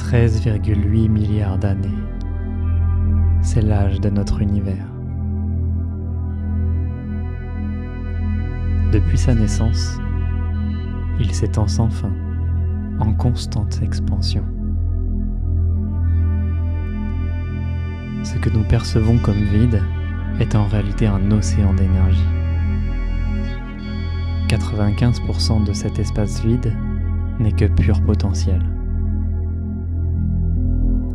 13,8 milliards d'années. C'est l'âge de notre univers. Depuis sa naissance, il s'étend sans fin, en constante expansion. Ce que nous percevons comme vide est en réalité un océan d'énergie. 95% de cet espace vide n'est que pur potentiel.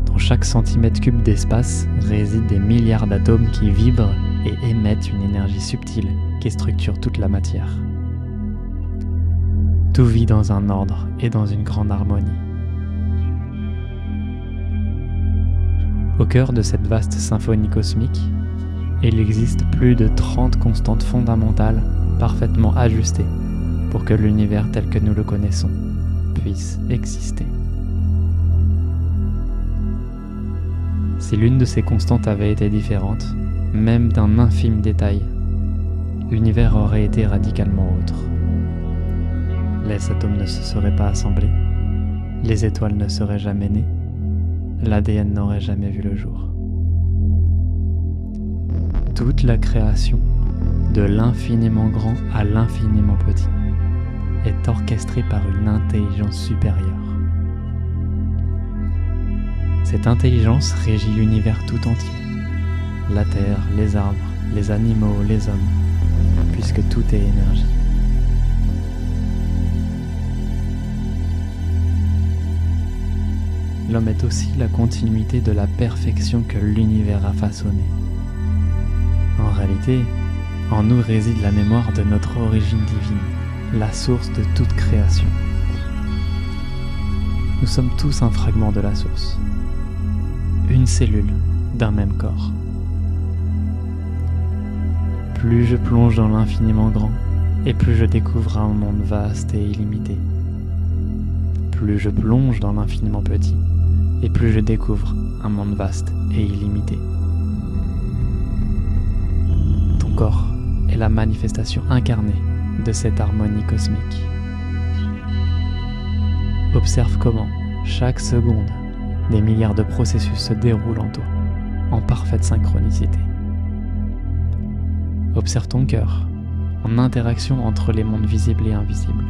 Dans chaque centimètre cube d'espace résident des milliards d'atomes qui vibrent et émettent une énergie subtile qui structure toute la matière. Tout vit dans un ordre et dans une grande harmonie. Au cœur de cette vaste symphonie cosmique, il existe plus de 30 constantes fondamentales parfaitement ajustées pour que l'univers tel que nous le connaissons puisse exister. Si l'une de ces constantes avait été différente, même d'un infime détail, l'univers aurait été radicalement autre. Les atomes ne se seraient pas assemblés, les étoiles ne seraient jamais nées, l'ADN n'aurait jamais vu le jour. Toute la création, de l'infiniment grand à l'infiniment petit, est orchestrée par une intelligence supérieure. Cette intelligence régit l'univers tout entier, la terre, les arbres, les animaux, les hommes, puisque tout est énergie. L'homme est aussi la continuité de la perfection que l'univers a façonnée. En réalité, en nous réside la mémoire de notre origine divine, la source de toute création. Nous sommes tous un fragment de la source, une cellule d'un même corps. Plus je plonge dans l'infiniment grand, et plus je découvre un monde vaste et illimité. Plus je plonge dans l'infiniment petit, et plus je découvre un monde vaste et illimité. Ton corps est la manifestation incarnée de cette harmonie cosmique. Observe comment, chaque seconde, des milliards de processus se déroulent en toi, en parfaite synchronicité. Observe ton cœur, en interaction entre les mondes visibles et invisibles.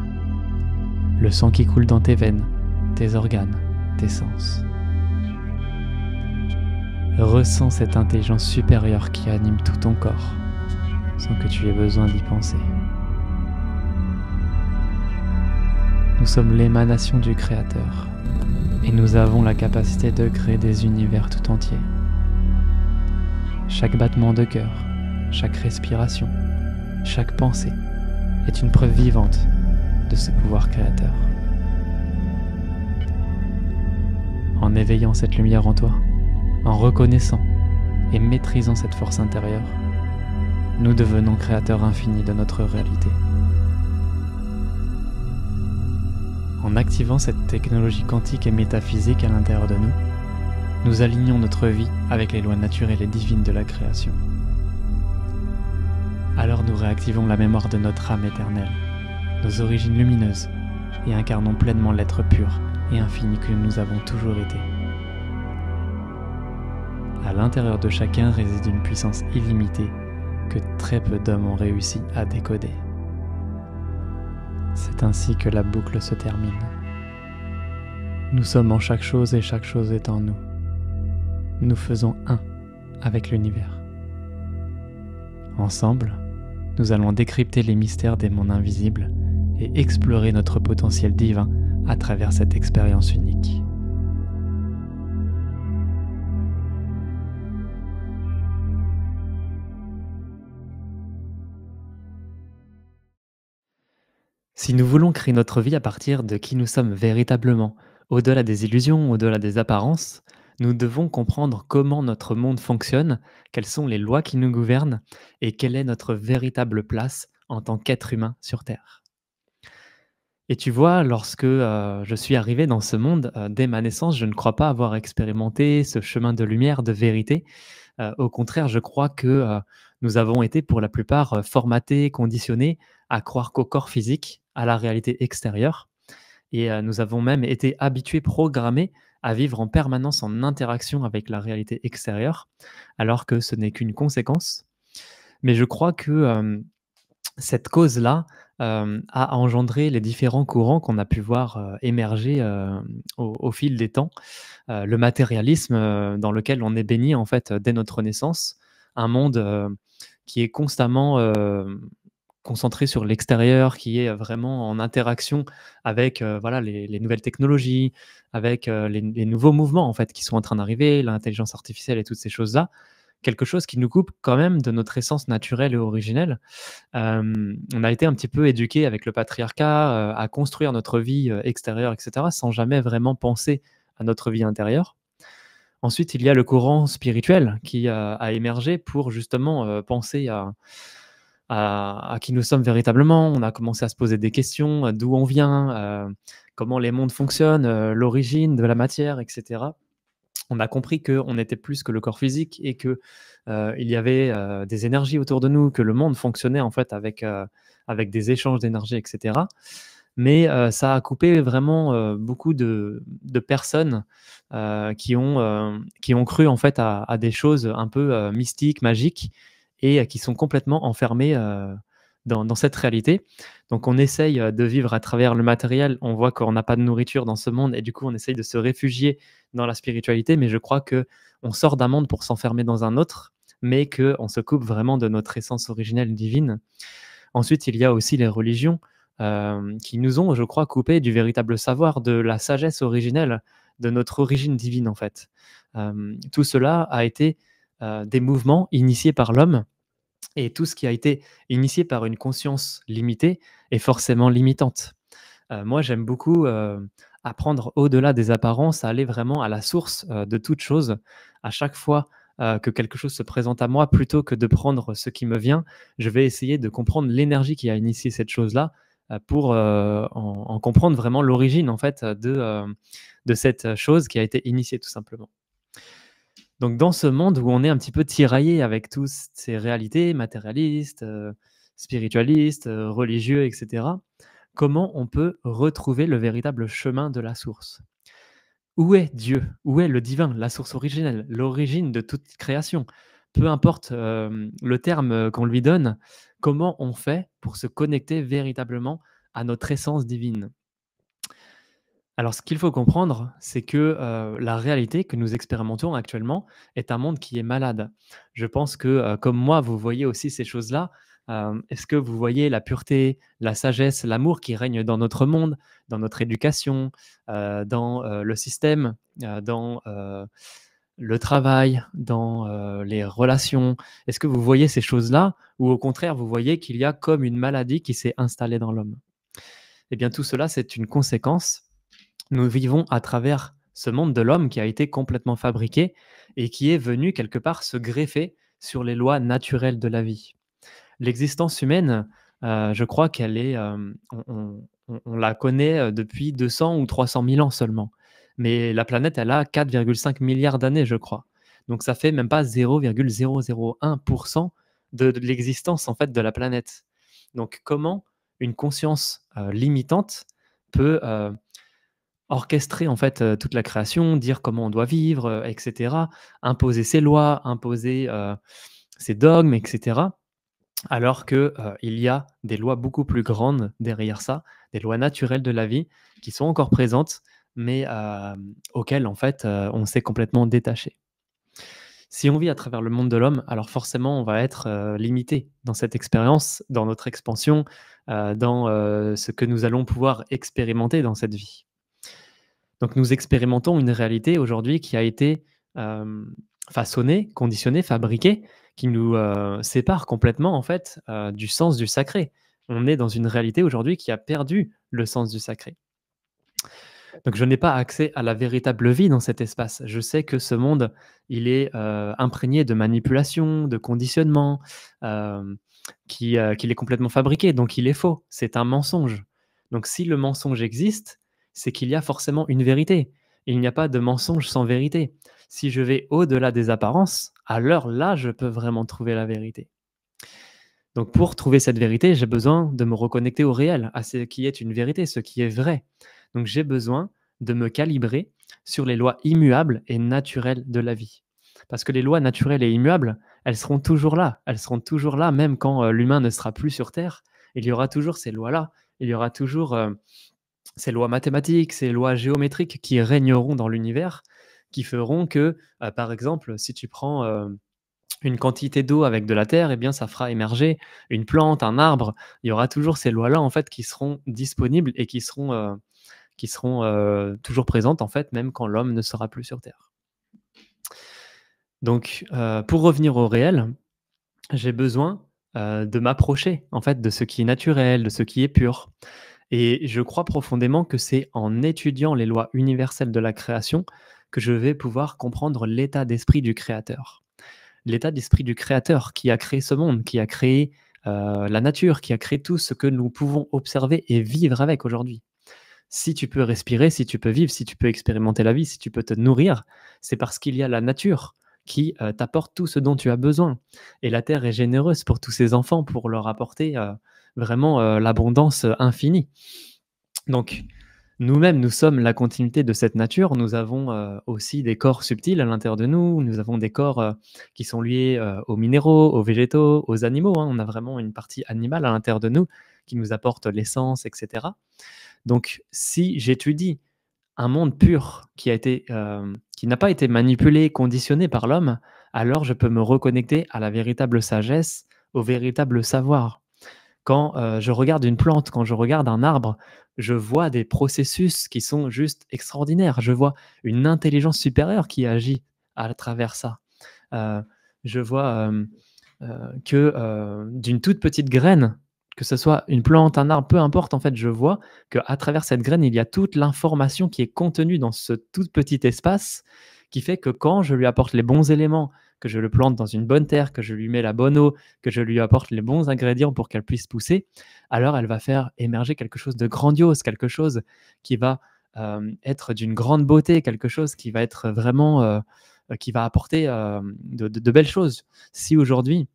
Le sang qui coule dans tes veines, tes organes, tes sens. Ressens cette intelligence supérieure qui anime tout ton corps, sans que tu aies besoin d'y penser. Nous sommes l'émanation du Créateur, et nous avons la capacité de créer des univers tout entiers. Chaque battement de cœur, chaque respiration, chaque pensée est une preuve vivante de ce pouvoir créateur. En éveillant cette lumière en toi, en reconnaissant et maîtrisant cette force intérieure, nous devenons créateurs infinis de notre réalité. En activant cette technologie quantique et métaphysique à l'intérieur de nous, nous alignons notre vie avec les lois naturelles et divines de la création. Alors nous réactivons la mémoire de notre âme éternelle, nos origines lumineuses, et incarnons pleinement l'être pur et infini que nous avons toujours été. À l'intérieur de chacun réside une puissance illimitée que très peu d'hommes ont réussi à décoder. C'est ainsi que la boucle se termine. Nous sommes en chaque chose et chaque chose est en nous. Nous faisons un avec l'univers. Ensemble, nous allons décrypter les mystères des mondes invisibles et explorer notre potentiel divin à travers cette expérience unique. Si nous voulons créer notre vie à partir de qui nous sommes véritablement, au-delà des illusions, au-delà des apparences, nous devons comprendre comment notre monde fonctionne, quelles sont les lois qui nous gouvernent et quelle est notre véritable place en tant qu'être humain sur Terre. Et tu vois, lorsque je suis arrivé dans ce monde, dès ma naissance, je ne crois pas avoir expérimenté ce chemin de lumière, de vérité. Au contraire, je crois que nous avons été pour la plupart formatés, conditionnés à croire qu'au corps physique, à la réalité extérieure. et nous avons même été habitués, programmés à vivre en permanence en interaction avec la réalité extérieure, alors que ce n'est qu'une conséquence. Mais je crois que, cette cause-là, a engendré les différents courants qu'on a pu voir, émerger, au fil des temps. Le matérialisme, dans lequel on est baigné, en fait, dès notre naissance. Un monde, qui est constamment, concentré sur l'extérieur, qui est vraiment en interaction avec, voilà, les nouvelles technologies, avec, les nouveaux mouvements, en fait, qui sont en train d'arriver, l'intelligence artificielle et toutes ces choses-là. Quelque chose qui nous coupe quand même de notre essence naturelle et originelle. On a été un petit peu éduqués avec le patriarcat, à construire notre vie, extérieure et cetera, sans jamais vraiment penser à notre vie intérieure. Ensuite, il y a le courant spirituel qui a émergé pour justement, penser à qui nous sommes véritablement. On a commencé à se poser des questions, d'où on vient, comment les mondes fonctionnent, l'origine de la matière et cetera. On a compris qu'on était plus que le corps physique et que, il y avait, des énergies autour de nous, que le monde fonctionnait en fait avec des échanges d'énergie et cetera. Mais, ça a coupé vraiment, beaucoup de personnes, qui ont cru en fait à des choses un peu, mystiques, magiques et qui sont complètement enfermées, dans cette réalité. Donc on essaye, de vivre à travers le matériel. On voit qu'on n'a pas de nourriture dans ce monde et du coup on essaye de se réfugier dans la spiritualité, mais je crois que on sort d'un monde pour s'enfermer dans un autre, mais qu'on se coupe vraiment de notre essence originelle divine. Ensuite, il y a aussi les religions, qui nous ont, je crois, coupés du véritable savoir, de la sagesse originelle, de notre origine divine, en fait. Tout cela a été, des mouvements initiés par l'homme et tout ce qui a été initié par une conscience limitée est forcément limitante. Moi, j'aime beaucoup, apprendre au-delà des apparences, à aller vraiment à la source, de toute chose. À chaque fois, que quelque chose se présente à moi, plutôt que de prendre ce qui me vient, je vais essayer de comprendre l'énergie qui a initié cette chose-là, pour, en comprendre vraiment l'origine, en fait, de cette chose qui a été initiée, tout simplement. Donc dans ce monde où on est un petit peu tiraillé avec tous ces réalités matérialistes, spiritualistes, religieux et cetera, comment on peut retrouver le véritable chemin de la source? Où est Dieu? Où est le divin, la source originelle, l'origine de toute création? Peu importe, le terme, qu'on lui donne, comment on fait pour se connecter véritablement à notre essence divine? Alors, ce qu'il faut comprendre, c'est que, la réalité que nous expérimentons actuellement est un monde qui est malade. Je pense que, comme moi, vous voyez aussi ces choses-là. Est-ce que vous voyez la pureté, la sagesse, l'amour qui règne dans notre monde, dans notre éducation, dans, le système, dans, le travail, dans, les relations? Est-ce que vous voyez ces choses-là? Ou au contraire, vous voyez qu'il y a comme une maladie qui s'est installée dans l'homme? Eh bien, tout cela, c'est une conséquence. Nous vivons à travers ce monde de l'homme qui a été complètement fabriqué et qui est venu quelque part se greffer sur les lois naturelles de la vie. L'existence humaine, je crois qu'elle est, on la connaît, depuis 200 ou 300 000 ans seulement. Mais la planète, elle a 4,5 milliards d'années, je crois. Donc ça fait même pas 0,001% de l'existence, en fait, de la planète. Donc comment une conscience, limitante peut, orchestrer en fait, toute la création, dire comment on doit vivre, et cetera, imposer ses lois, imposer, ses dogmes, et cetera. Alors que, il y a des lois beaucoup plus grandes derrière ça, des lois naturelles de la vie qui sont encore présentes, mais auxquelles en fait, on s'est complètement détaché. Si on vit à travers le monde de l'homme, alors forcément on va être, limité dans cette expérience, dans notre expansion, dans, ce que nous allons pouvoir expérimenter dans cette vie. Donc nous expérimentons une réalité aujourd'hui qui a été, façonnée, conditionnée, fabriquée, qui nous, sépare complètement en fait, du sens du sacré. On est dans une réalité aujourd'hui qui a perdu le sens du sacré. Donc je n'ai pas accès à la véritable vie dans cet espace. Je sais que ce monde, il est, imprégné de manipulation, de conditionnement, qu'il est complètement fabriqué, donc il est faux. C'est un mensonge. Donc si le mensonge existe, c'est qu'il y a forcément une vérité. Il n'y a pas de mensonge sans vérité. Si je vais au-delà des apparences, alors là, je peux vraiment trouver la vérité. Donc pour trouver cette vérité, j'ai besoin de me reconnecter au réel, à ce qui est une vérité, ce qui est vrai. Donc j'ai besoin de me calibrer sur les lois immuables et naturelles de la vie. Parce que les lois naturelles et immuables, elles seront toujours là. Elles seront toujours là même quand, l'humain ne sera plus sur terre. Il y aura toujours ces lois-là. Il y aura toujours, ces lois mathématiques, ces lois géométriques qui régneront dans l'univers, qui feront que, par exemple, si tu prends, une quantité d'eau avec de la terre, eh bien, ça fera émerger une plante, un arbre. Il y aura toujours ces lois-là, en fait, qui seront disponibles et qui seront toujours présentes, en fait, même quand l'homme ne sera plus sur terre. Donc, pour revenir au réel, j'ai besoin, de m'approcher, en fait, de ce qui est naturel, de ce qui est pur. Et je crois profondément que c'est en étudiant les lois universelles de la création que je vais pouvoir comprendre l'état d'esprit du créateur. L'état d'esprit du créateur qui a créé ce monde, qui a créé, la nature, qui a créé tout ce que nous pouvons observer et vivre avec aujourd'hui. Si tu peux respirer, si tu peux vivre, si tu peux expérimenter la vie, si tu peux te nourrir, c'est parce qu'il y a la nature qui, t'apporte tout ce dont tu as besoin. Et la terre est généreuse pour tous ses enfants, pour leur apporter, vraiment, l'abondance, infinie. Donc, nous-mêmes, nous sommes la continuité de cette nature. Nous avons, aussi des corps subtils à l'intérieur de nous. Nous avons des corps, qui sont liés, aux minéraux, aux végétaux, aux animaux, hein. On a vraiment une partie animale à l'intérieur de nous qui nous apporte l'essence et cetera. Donc si j'étudie un monde pur qui n'a pas été manipulé, conditionné par l'homme, alors je peux me reconnecter à la véritable sagesse, au véritable savoir. Quand, je regarde une plante, quand je regarde un arbre, je vois des processus qui sont juste extraordinaires. Je vois une intelligence supérieure qui agit à travers ça. Heu, je vois, que, d'une toute petite graine, que ce soit une plante, un arbre, peu importe, en fait, je vois qu'à travers cette graine, il y a toute l'information qui est contenue dans ce tout petit espace, qui fait que quand je lui apporte les bons éléments, que je le plante dans une bonne terre, que je lui mets la bonne eau, que je lui apporte les bons ingrédients pour qu'elle puisse pousser, alors elle va faire émerger quelque chose de grandiose, quelque chose qui va, être d'une grande beauté, quelque chose qui va être vraiment, qui va apporter, de belles choses. Si aujourd'hui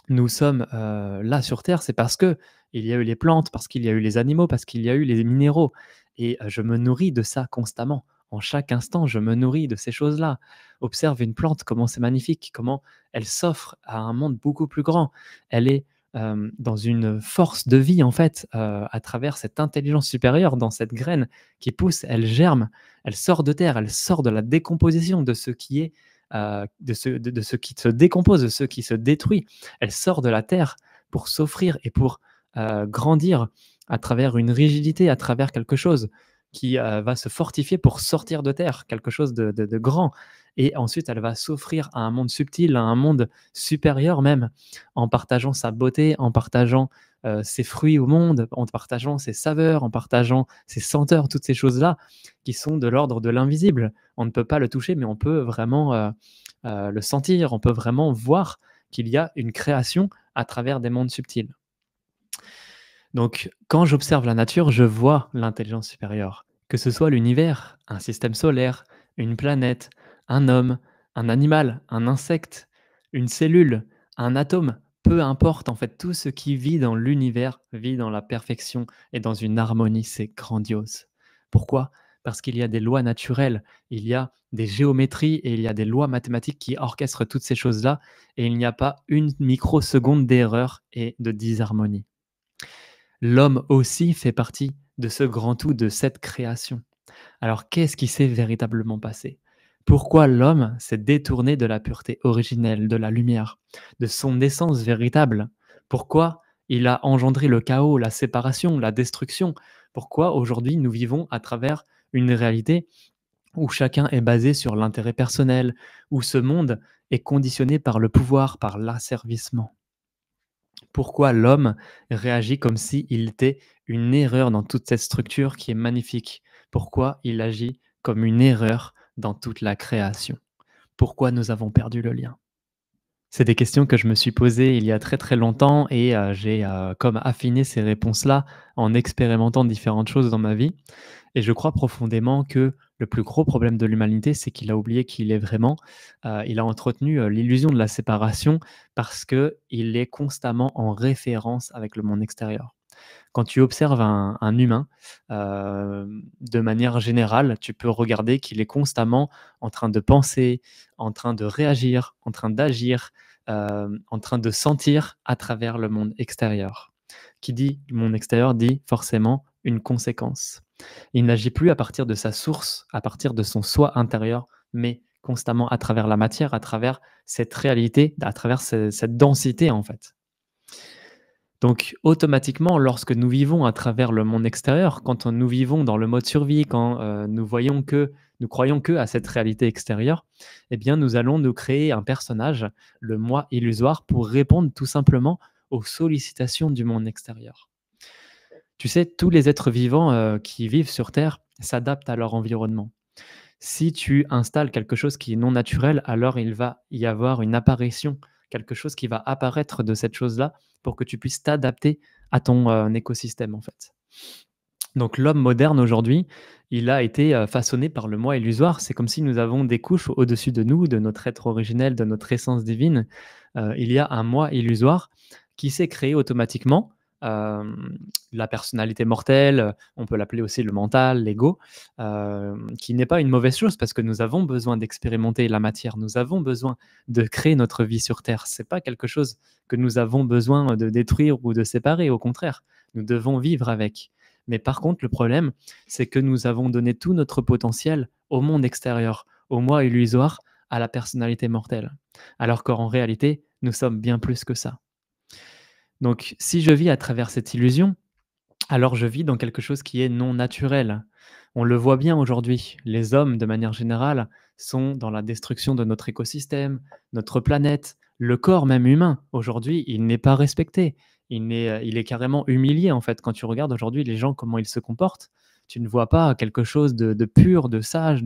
nous sommes, là sur terre, c'est parce que il y a eu les plantes, parce qu'il y a eu les animaux, parce qu'il y a eu les minéraux et je me nourris de ça constamment. En chaque instant, je me nourris de ces choses-là. Observe une plante, comment c'est magnifique, comment elle s'offre à un monde beaucoup plus grand. Elle est, dans une force de vie, en fait, à travers cette intelligence supérieure, dans cette graine qui pousse, elle germe, elle sort de terre, elle sort de la décomposition de ce qui est, de ce qui se décompose, de ce qui se détruit. Elle sort de la terre pour s'offrir et pour, grandir à travers une rigidité, à travers quelque chose qui, va se fortifier pour sortir de terre, quelque chose de grand et ensuite elle va s'offrir à un monde subtil, à un monde supérieur même, en partageant sa beauté, en partageant, ses fruits au monde, en partageant ses saveurs, en partageant ses senteurs, toutes ces choses-là qui sont de l'ordre de l'invisible. On ne peut pas le toucher, mais on peut vraiment, le sentir, on peut vraiment voir qu'il y a une création à travers des mondes subtils. Donc, quand j'observe la nature, je vois l'intelligence supérieure. Que ce soit l'univers, un système solaire, une planète, un homme, un animal, un insecte, une cellule, un atome, peu importe, en fait, tout ce qui vit dans l'univers vit dans la perfection et dans une harmonie, c'est grandiose. Pourquoi? Parce qu'il y a des lois naturelles, il y a des géométries et il y a des lois mathématiques qui orchestrent toutes ces choses-là et il n'y a pas une microseconde d'erreur et de disharmonie. L'homme aussi fait partie de ce grand tout, de cette création. Alors qu'est-ce qui s'est véritablement passé? Pourquoi l'homme s'est détourné de la pureté originelle, de la lumière, de son essence véritable? Pourquoi il a engendré le chaos, la séparation, la destruction? Pourquoi aujourd'hui nous vivons à travers une réalité où chacun est basé sur l'intérêt personnel, où ce monde est conditionné par le pouvoir, par l'asservissement? Pourquoi l'homme réagit comme s'il était une erreur dans toute cette structure qui est magnifique? Pourquoi il agit comme une erreur dans toute la création? Pourquoi nous avons perdu le lien? C'est des questions que je me suis posées il y a très, très longtemps et j'ai, comme affiné ces réponses-là en expérimentant différentes choses dans ma vie et je crois profondément que le plus gros problème de l'humanité, c'est qu'il a oublié qui il est vraiment. Il a entretenu, l'illusion de la séparation parce qu'il est constamment en référence avec le monde extérieur. Quand tu observes un humain, de manière générale, tu peux regarder qu'il est constamment en train de penser, en train de réagir, en train d'agir, en train de sentir à travers le monde extérieur. Qui dit monde extérieur dit forcément une conséquence. Il n'agit plus à partir de sa source, à partir de son soi intérieur, mais constamment à travers la matière, à travers cette réalité, à travers cette densité en fait. Donc automatiquement, lorsque nous vivons à travers le monde extérieur, quand nous vivons dans le mode survie, quand nous croyons que à cette réalité extérieure, eh bien nous allons nous créer un personnage, le moi illusoire, pour répondre tout simplement aux sollicitations du monde extérieur. Tu sais, tous les êtres vivants qui vivent sur Terre s'adaptent à leur environnement. Si tu installes quelque chose qui est non naturel, alors il va y avoir une apparition, quelque chose qui va apparaître de cette chose-là pour que tu puisses t'adapter à ton écosystème en fait. Donc l'homme moderne aujourd'hui, il a été façonné par le moi illusoire. C'est comme si nous avons des couches au-dessus de nous, de notre être originel, de notre essence divine. Il y a un moi illusoire qui s'est créé automatiquement. La personnalité mortelle, on peut l'appeler aussi le mental, l'ego, qui n'est pas une mauvaise chose parce que nous avons besoin d'expérimenter la matière, nous avons besoin de créer notre vie sur Terre. C'est pas quelque chose que nous avons besoin de détruire ou de séparer, au contraire, nous devons vivre avec. Mais par contre, le problème, c'est que nous avons donné tout notre potentiel au monde extérieur, au moi illusoire, à la personnalité mortelle. Alors qu'en réalité, nous sommes bien plus que ça. Donc, si je vis à travers cette illusion, alors je vis dans quelque chose qui est non naturel. On le voit bien aujourd'hui, les hommes, de manière générale, sont dans la destruction de notre écosystème, notre planète, le corps même humain. Aujourd'hui, il n'est pas respecté. Il est carrément humilié, en fait. Quand tu regardes aujourd'hui les gens, comment ils se comportent, tu ne vois pas quelque chose de pur, de sage,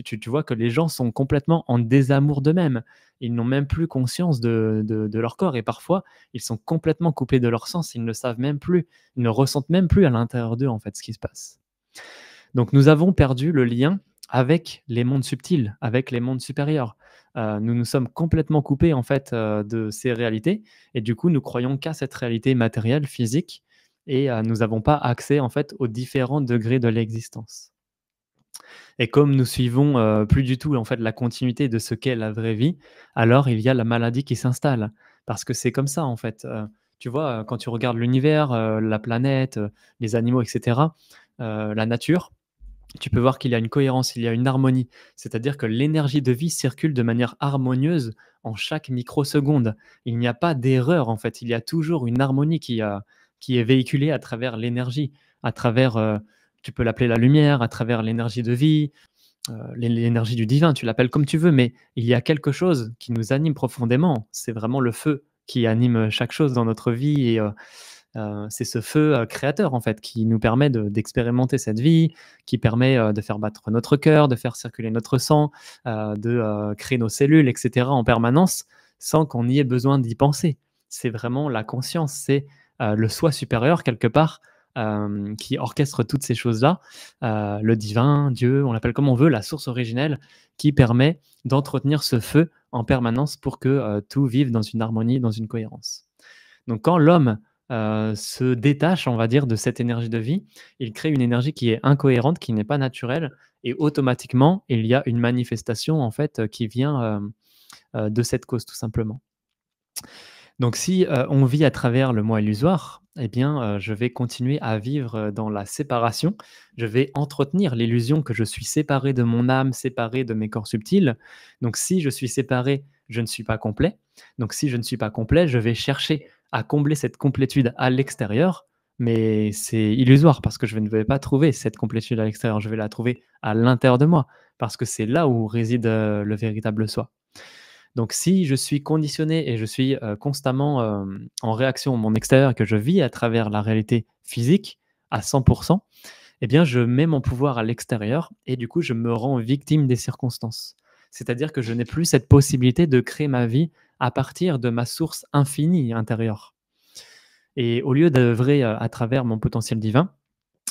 tu vois que les gens sont complètement en désamour d'eux-mêmes. Ils n'ont même plus conscience de leur corps et parfois, ils sont complètement coupés de leur sens. Ils ne savent même plus, ils ne ressentent même plus à l'intérieur d'eux, en fait, ce qui se passe. Donc nous avons perdu le lien avec les mondes subtils, avec les mondes supérieurs. Nous nous sommes complètement coupés, en fait, de ces réalités et du coup, nous croyons qu'à cette réalité matérielle, physique et nous n'avons pas accès, en fait, aux différents degrés de l'existence. Et comme nous suivons, plus du tout, en fait, la continuité de ce qu'est la vraie vie, alors il y a la maladie qui s'installe. Parce que c'est comme ça, en fait, tu vois, quand tu regardes l'univers, la planète, les animaux et cetera, la nature, tu peux voir qu'il y a une cohérence, il y a une harmonie. C'est-à-dire que l'énergie de vie circule de manière harmonieuse en chaque microseconde. Il n'y a pas d'erreur, en fait, il y a toujours une harmonie qui est véhiculée à travers l'énergie, à travers, tu peux l'appeler la lumière, à travers l'énergie de vie, l'énergie du divin, tu l'appelles comme tu veux, mais il y a quelque chose qui nous anime profondément. C'est vraiment le feu qui anime chaque chose dans notre vie et c'est ce feu créateur en fait qui nous permet d'expérimenter cette vie, qui permet de faire battre notre cœur, de faire circuler notre sang, de créer nos cellules, etc. en permanence sans qu'on y ait besoin d'y penser. C'est vraiment la conscience, c'est le soi supérieur quelque part qui orchestre toutes ces choses-là, le divin, Dieu, on l'appelle comme on veut, la source originelle qui permet d'entretenir ce feu en permanence pour que tout vive dans une harmonie, dans une cohérence. Donc quand l'homme se détache, on va dire, de cette énergie de vie, il crée une énergie qui est incohérente, qui n'est pas naturelle et automatiquement, il y a une manifestation en fait, qui vient, de cette cause tout simplement. Donc si, on vit à travers le moi illusoire, eh bien, je vais continuer à vivre, dans la séparation. Je vais entretenir l'illusion que je suis séparé de mon âme, séparé de mes corps subtils. Donc si je suis séparé, je ne suis pas complet. Donc si je ne suis pas complet, je vais chercher à combler cette complétude à l'extérieur, mais c'est illusoire parce que je ne vais pas trouver cette complétude à l'extérieur. Je vais la trouver à l'intérieur de moi parce que c'est là où réside, le véritable soi. Donc si je suis conditionné et je suis, constamment, en réaction à mon extérieur et que je vis à travers la réalité physique à 100, eh bien je mets mon pouvoir à l'extérieur et du coup je me rends victime des circonstances. C'est-à-dire que je n'ai plus cette possibilité de créer ma vie à partir de ma source infinie intérieure et au lieu d'œuvrer, à travers mon potentiel divin,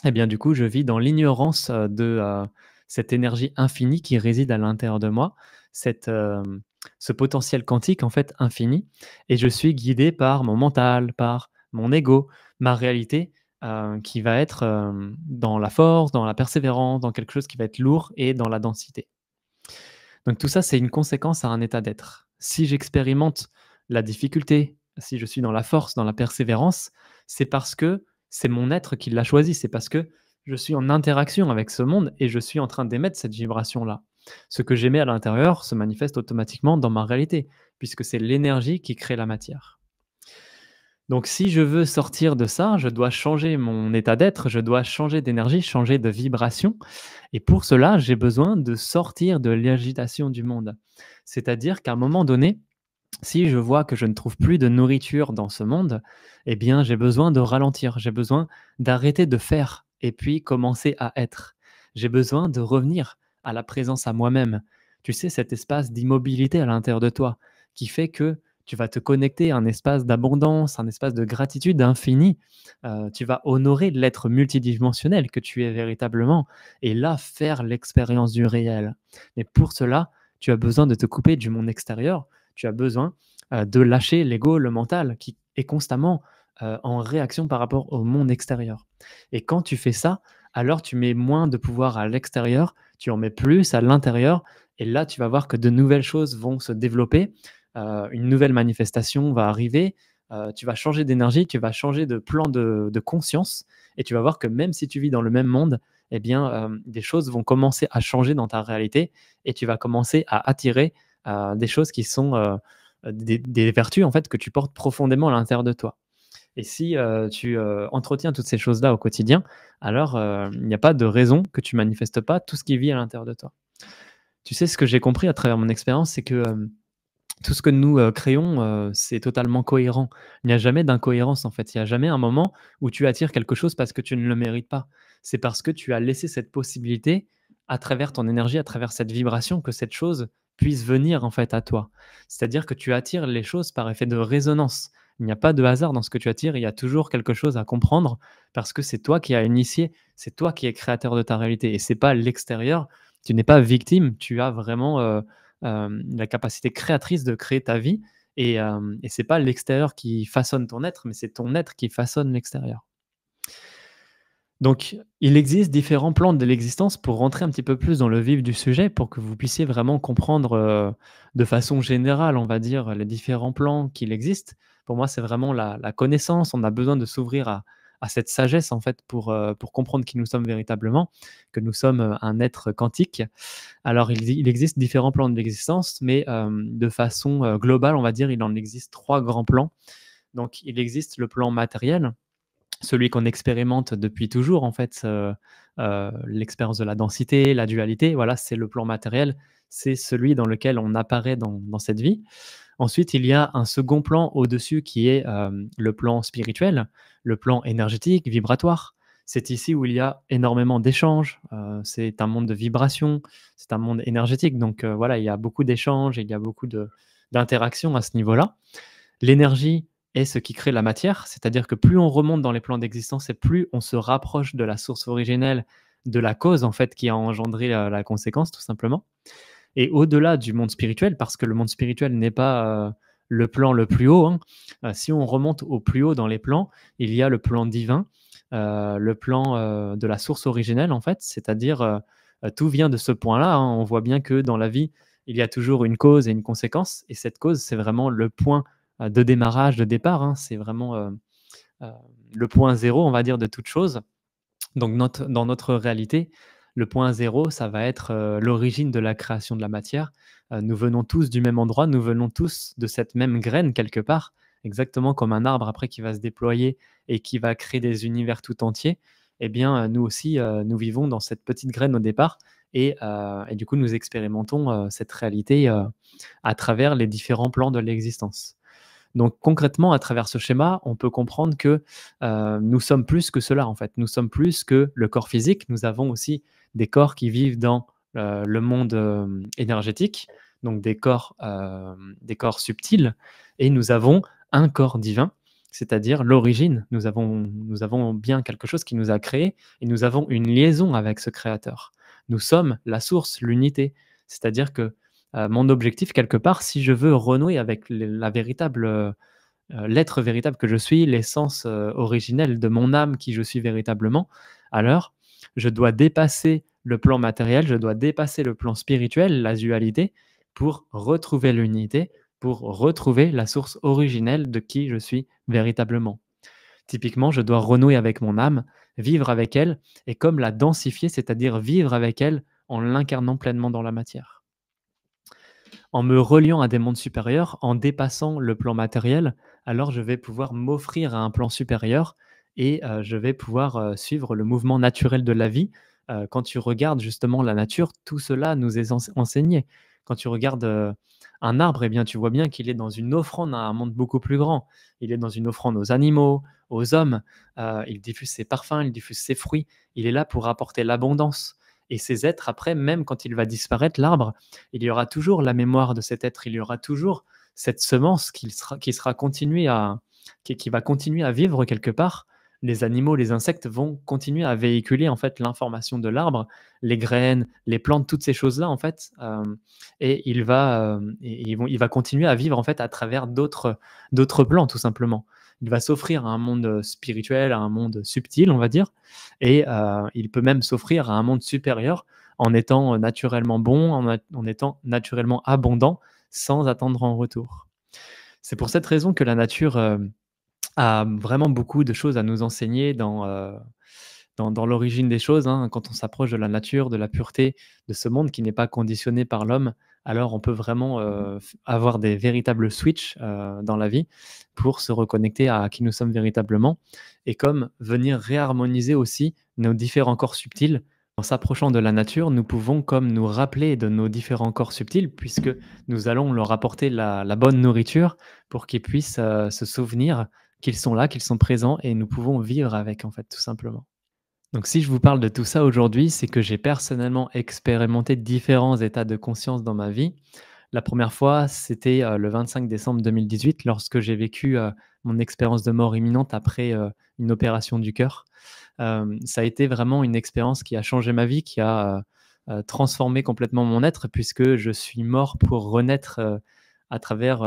eh bien, du coup, je vis dans l'ignorance, de cette énergie infinie qui réside à l'intérieur de moi, ce potentiel quantique, en fait, infini et je suis guidé par mon mental, par mon ego, ma réalité, qui va être, dans la force, dans la persévérance, dans quelque chose qui va être lourd et dans la densité. Donc tout ça, c'est une conséquence à un état d'être. Si j'expérimente la difficulté, si je suis dans la force, dans la persévérance, c'est parce que c'est mon être qui l'a choisi. C'est parce que je suis en interaction avec ce monde et je suis en train d'émettre cette vibration-là. Ce que j'émets à l'intérieur se manifeste automatiquement dans ma réalité, puisque c'est l'énergie qui crée la matière. Donc si je veux sortir de ça, je dois changer mon état d'être, je dois changer d'énergie, changer de vibration et pour cela, j'ai besoin de sortir de l'agitation du monde. C'est-à-dire qu'à un moment donné, si je vois que je ne trouve plus de nourriture dans ce monde, eh bien, j'ai besoin de ralentir, j'ai besoin d'arrêter de faire et puis commencer à être. J'ai besoin de revenir à la présence à moi-même. Tu sais, cet espace d'immobilité à l'intérieur de toi qui fait que tu vas te connecter à un espace d'abondance, un espace de gratitude infinie. Tu vas honorer l'être multidimensionnel que tu es véritablement et là, faire l'expérience du réel. Mais pour cela, tu as besoin de te couper du monde extérieur, tu as besoin de lâcher l'ego, le mental qui est constamment en réaction par rapport au monde extérieur. Et quand tu fais ça, alors tu mets moins de pouvoir à l'extérieur, tu en mets plus à l'intérieur. Et là, tu vas voir que de nouvelles choses vont se développer, une nouvelle manifestation va arriver, tu vas changer d'énergie, tu vas changer de plan de conscience. Et tu vas voir que même si tu vis dans le même monde, eh bien, des choses vont commencer à changer dans ta réalité et tu vas commencer à attirer des choses qui sont des vertus en fait que tu portes profondément à l'intérieur de toi. Et si tu entretiens toutes ces choses-là au quotidien, alors il n'y a pas de raison que tu manifestes pas tout ce qui vit à l'intérieur de toi. Tu sais, ce que j'ai compris à travers mon expérience, c'est que tout ce que nous créons, c'est totalement cohérent. Il n'y a jamais d'incohérence en fait. Il n'y a jamais un moment où tu attires quelque chose parce que tu ne le mérites pas. C'est parce que tu as laissé cette possibilité à travers ton énergie, à travers cette vibration, que cette chose puisse venir en fait à toi. C'est-à-dire que tu attires les choses par effet de résonance. Il n'y a pas de hasard dans ce que tu attires, il y a toujours quelque chose à comprendre parce que c'est toi qui as initié, c'est toi qui es créateur de ta réalité et c'est pas l'extérieur. Tu n'es pas victime, tu as vraiment, la capacité créatrice de créer ta vie et c'est pas l'extérieur qui façonne ton être, mais c'est ton être qui façonne l'extérieur. Donc, il existe différents plans de l'existence pour rentrer un petit peu plus dans le vif du sujet, pour que vous puissiez vraiment comprendre, de façon générale, on va dire, les différents plans qu'il existe. Pour moi, c'est vraiment la connaissance. On a besoin de s'ouvrir à cette sagesse, en fait, pour comprendre qui nous sommes véritablement, que nous sommes, un être quantique. Alors il existe différents plans de l'existence, mais, de façon, globale, on va dire, il en existe 3 grands plans. Donc il existe le plan matériel, celui qu'on expérimente depuis toujours en fait, l'expérience de la densité, la dualité, voilà, c'est le plan matériel. C'est celui dans lequel on apparaît dans cette vie. Ensuite, il y a un second plan au-dessus qui est, le plan spirituel, le plan énergétique, vibratoire. C'est ici où il y a énormément d'échanges, c'est un monde de vibrations, c'est un monde énergétique donc voilà, il y a beaucoup d'échanges, il y a beaucoup de d'interactions à ce niveau-là. L'énergie est ce qui crée la matière, c'est-à-dire que plus on remonte dans les plans d'existence et plus on se rapproche de la source originelle, de la cause en fait qui a engendré la conséquence tout simplement. Et au-delà du monde spirituel, parce que le monde spirituel n'est pas, le plan le plus haut, hein. Si on remonte au plus haut dans les plans, il y a le plan divin, le plan, de la source originelle en fait, c'est-à-dire, tout vient de ce point-là, hein. On voit bien que dans la vie, il y a toujours une cause et une conséquence et cette cause, c'est vraiment le point, de démarrage, de départ, hein. C'est vraiment, heu, le point zéro, on va dire, de toute chose. Donc dans notre réalité, le point zéro, ça va être, l'origine de la création de la matière. Nous venons tous du même endroit, nous venons tous de cette même graine quelque part, exactement comme un arbre après qui va se déployer et qui va créer des univers tout entiers. Eh bien, nous aussi, nous vivons dans cette petite graine au départ et du coup, nous expérimentons, cette réalité, à travers les différents plans de l'existence. Donc concrètement, à travers ce schéma, on peut comprendre que, nous sommes plus que cela, en fait. Nous sommes plus que le corps physique. Nous avons aussi des corps qui vivent dans, le monde, énergétique, donc des corps subtils et nous avons un corps divin, c'est-à-dire l'origine. Nous avons bien quelque chose qui nous a créés et nous avons une liaison avec ce créateur. Nous sommes la source, l'unité. C'est-à-dire que mon objectif quelque part, si je veux renouer avec la véritable, l'être véritable que je suis, l'essence, originelle de mon âme qui je suis véritablement, alors je dois dépasser le plan matériel, je dois dépasser le plan spirituel, la dualité, pour retrouver l'unité, pour retrouver la source originelle de qui je suis véritablement. Typiquement, je dois renouer avec mon âme, vivre avec elle et comme la densifier, c'est-à-dire vivre avec elle en l'incarnant pleinement dans la matière. En me reliant à des mondes supérieurs, en dépassant le plan matériel, alors je vais pouvoir m'offrir à un plan supérieur et je vais pouvoir, suivre le mouvement naturel de la vie. Quand tu regardes justement la nature, tout cela nous est enseigné. Quand tu regardes, un arbre, eh bien, tu vois bien qu'il est dans une offrande à un monde beaucoup plus grand. Il est dans une offrande aux animaux, aux hommes, il diffuse ses parfums, il diffuse ses fruits. Il est là pour apporter l'abondance et ces êtres après, même quand il va disparaître, l'arbre, il y aura toujours la mémoire de cet être, il y aura toujours cette semence qui sera continuée à qui va continuer à vivre quelque part. Les animaux, les insectes vont continuer à véhiculer en fait l'information de l'arbre, les graines, les plantes, toutes ces choses-là en fait, et il va continuer à vivre en fait à travers d'autres plans tout simplement. Il va s'offrir à un monde spirituel, à un monde subtil, on va dire, et il peut même s'offrir à un monde supérieur en étant naturellement bon, en étant naturellement abondant, sans attendre en retour. C'est pour cette raison que la nature, a vraiment beaucoup de choses à nous enseigner dans l'origine des choses, hein. Quand on s'approche de la nature, de la pureté, de ce monde qui n'est pas conditionné par l'homme, alors on peut vraiment, avoir des véritables switches, dans la vie pour se reconnecter à qui nous sommes véritablement et comme venir réharmoniser aussi nos différents corps subtils. En s'approchant de la nature, nous pouvons comme nous rappeler de nos différents corps subtils puisque nous allons leur apporter la bonne nourriture pour qu'ils puissent, se souvenir qu'ils sont là, qu'ils sont présents et nous pouvons vivre avec en fait, tout simplement. Donc si je vous parle de tout ça aujourd'hui, c'est que j'ai personnellement expérimenté différents états de conscience dans ma vie. La première fois, c'était, le 25 décembre 2018 lorsque j'ai vécu, mon expérience de mort imminente après, une opération du cœur. Ça a été vraiment une expérience qui a changé ma vie, qui a, transformé complètement mon être puisque je suis mort pour renaître, à travers,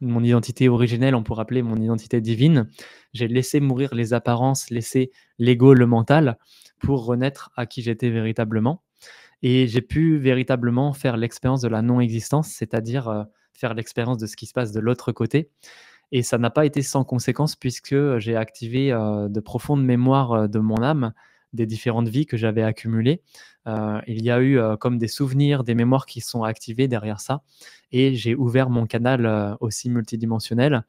mon identité originelle, on pourrait appeler mon identité divine. J'ai laissé mourir les apparences, laissé l'ego, le mental, pour renaître à qui j'étais véritablement et j'ai pu véritablement faire l'expérience de la non-existence, c'est-à-dire, faire l'expérience de ce qui se passe de l'autre côté et ça n'a pas été sans conséquence puisque, j'ai activé, de profondes mémoires, de mon âme, des différentes vies que j'avais accumulées. Il y a eu, comme des souvenirs, des mémoires qui sont activées derrière ça et j'ai ouvert mon canal, aussi multidimensionnel.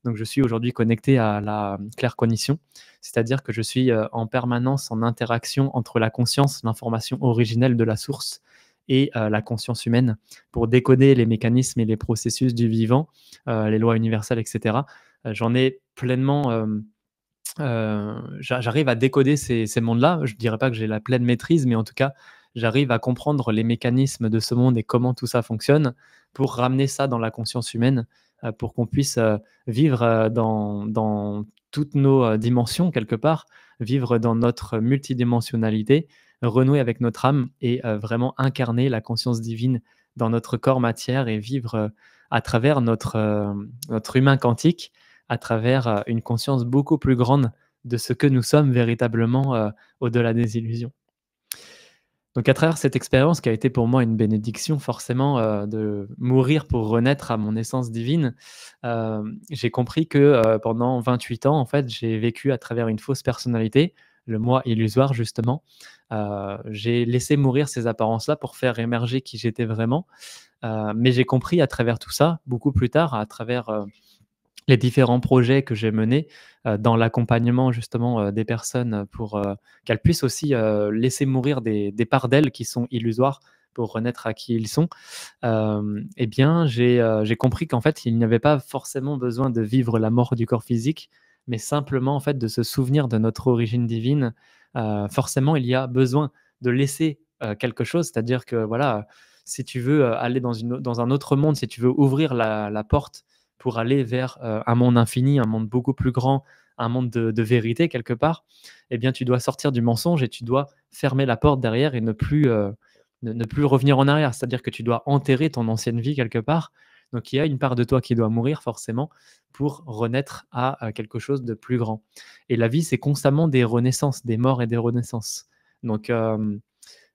Donc je suis aujourd'hui connecté à la claircognition, c'est-à-dire que je suis, en permanence en interaction entre la conscience, l'information originelle de la source et la conscience humaine pour décoder les mécanismes et les processus du vivant, les lois universelles et cetera. J'en ai pleinement, j'arrive à décoder ces mondes-là. Je ne dirais pas que j'ai la pleine maîtrise, mais en tout cas, j'arrive à comprendre les mécanismes de ce monde et comment tout ça fonctionne pour ramener ça dans la conscience humaine, pour qu'on puisse, vivre, dans toutes nos, dimensions quelque part, vivre dans notre multidimensionnalité, renouer avec notre âme et vraiment incarner la conscience divine dans notre corps matière et vivre, à travers notre humain quantique à travers, une conscience beaucoup plus grande de ce que nous sommes véritablement, au-delà des illusions. Donc à travers cette expérience qui a été pour moi une bénédiction forcément, de mourir pour renaître à mon essence divine, j'ai compris que, pendant 28 ans, en fait, j'ai vécu à travers une fausse personnalité, le moi illusoire justement. J'ai laissé mourir ces apparences-là pour faire émerger qui j'étais vraiment, mais j'ai compris à travers tout ça, beaucoup plus tard, à travers, les différents projets que j'ai menés, dans l'accompagnement justement, des personnes, pour, qu'elles puissent aussi, laisser mourir des parts d'elles qui sont illusoires pour renaître à qui ils sont. Et bien j'ai compris qu'en fait, il n'y avait pas forcément besoin de vivre la mort du corps physique, mais simplement en fait de se souvenir de notre origine divine. Forcément, il y a besoin de laisser, quelque chose, c'est-à-dire que voilà, si tu veux, aller dans un autre monde, si tu veux ouvrir la porte pour aller vers, un monde infini, un monde beaucoup plus grand, un monde de vérité quelque part, eh bien, tu dois sortir du mensonge et tu dois fermer la porte derrière et ne plus revenir en arrière. C'est-à-dire que tu dois enterrer ton ancienne vie quelque part. Donc il y a une part de toi qui doit mourir forcément pour renaître à quelque chose de plus grand. Et la vie, c'est constamment des renaissances, des morts et des renaissances. Donc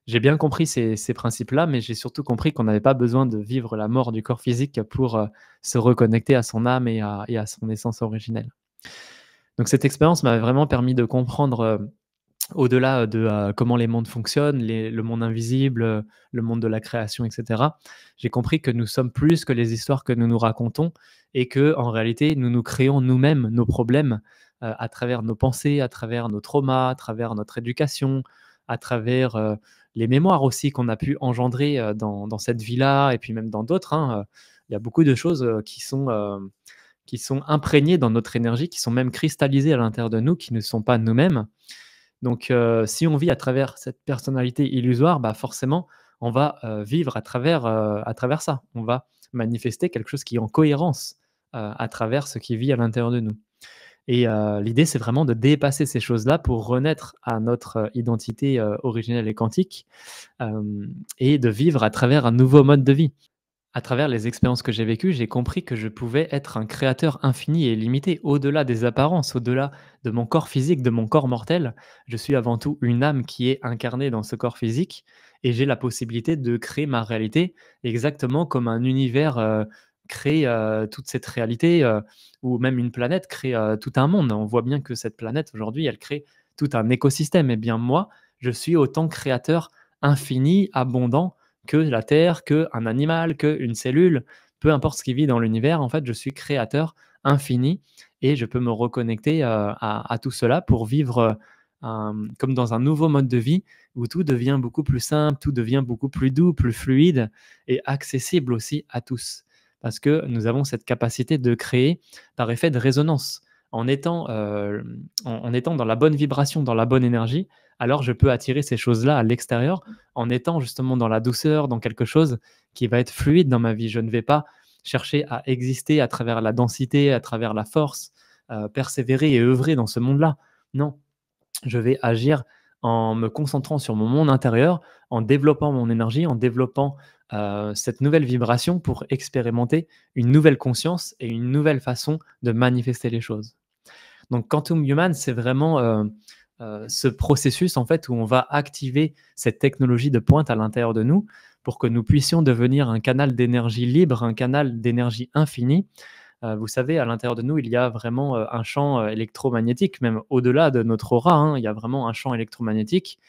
j'ai bien compris ces principes-là, mais j'ai surtout compris qu'on n'avait pas besoin de vivre la mort du corps physique pour se reconnecter à son âme et à son essence originelle. Donc cette expérience m'a vraiment permis de comprendre au-delà de comment les mondes fonctionnent, le monde invisible, le monde de la création, et cetera. J'ai compris que nous sommes plus que les histoires que nous nous racontons et que en réalité, nous nous créons nous-mêmes nos problèmes, à travers nos pensées, à travers nos traumas, à travers notre éducation, à travers, les mémoires aussi qu'on a pu engendrer, dans cette vie-là et puis même dans d'autres, hein, Il y a beaucoup de choses, qui sont imprégnées dans notre énergie, qui sont même cristallisées à l'intérieur de nous, qui ne sont pas nous-mêmes. Donc, si on vit à travers cette personnalité illusoire, bah, forcément, on va, vivre à travers ça. On va manifester quelque chose qui est en cohérence, à travers ce qui vit à l'intérieur de nous et l'idée, c'est vraiment de dépasser ces choses-là pour renaître à notre, identité, originelle et quantique, et de vivre à travers un nouveau mode de vie. À travers les expériences que j'ai vécues, j'ai compris que je pouvais être un créateur infini et illimité, au-delà des apparences, au-delà de mon corps physique, de mon corps mortel. Je suis avant tout une âme qui est incarnée dans ce corps physique et j'ai la possibilité de créer ma réalité exactement comme un univers crée toute cette réalité ou même une planète crée tout un monde. On voit bien que cette planète aujourd'hui, elle crée tout un écosystème. Et bien moi, je suis autant créateur infini, abondant que la Terre, qu'un animal, qu'une cellule, peu importe ce qui vit dans l'univers, en fait, je suis créateur infini et je peux me reconnecter, à tout cela pour vivre, comme dans un nouveau mode de vie où tout devient beaucoup plus simple, tout devient beaucoup plus doux, plus fluide et accessible aussi à tous. Parce que nous avons cette capacité de créer par effet de résonance. En étant dans la bonne vibration, dans la bonne énergie, alors je peux attirer ces choses-là à l'extérieur en étant justement dans la douceur, dans quelque chose qui va être fluide dans ma vie. Je ne vais pas chercher à exister à travers la densité, à travers la force, persévérer et œuvrer dans ce monde-là. Non, je vais agir en me concentrant sur mon monde intérieur, en développant mon énergie, en développant cette nouvelle vibration pour expérimenter une nouvelle conscience et une nouvelle façon de manifester les choses. Donc Quantum Human, c'est vraiment, ce processus en fait où on va activer cette technologie de pointe à l'intérieur de nous pour que nous puissions devenir un canal d'énergie libre, un canal d'énergie infinie. Vous savez, à l'intérieur de nous, il y a vraiment, un champ, électromagnétique, même au-delà de notre aura, hein, il y a vraiment un champ électromagnétique.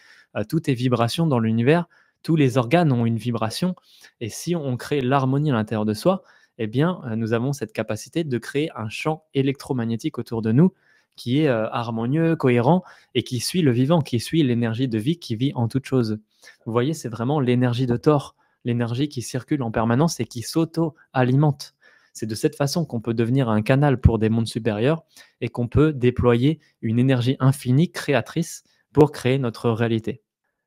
Tout est vibration dans l'univers, tous les organes ont une vibration et si on crée l'harmonie à l'intérieur de soi, eh bien, nous avons cette capacité de créer un champ électromagnétique autour de nous qui est, harmonieux, cohérent et qui suit le vivant, qui suit l'énergie de vie qui vit en toute chose. Vous voyez, c'est vraiment l'énergie de Thor, l'énergie qui circule en permanence et qui s'auto-alimente. C'est de cette façon qu'on peut devenir un canal pour des mondes supérieurs et qu'on peut déployer une énergie infinie créatrice pour créer notre réalité.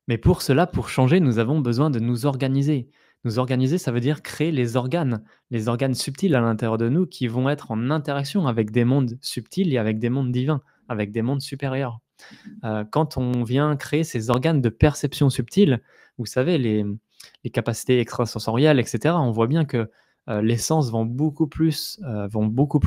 Mais pour cela, pour changer, nous avons besoin de nous organiser. Nous organiser, ça veut dire créer les organes subtils à l'intérieur de nous qui vont être en interaction avec des mondes subtils et avec des mondes divins, avec des mondes supérieurs. Quand on vient créer ces organes de perception subtile, vous savez, les capacités extrasensorielles, et cetera, on voit bien que les sens vont beaucoup plus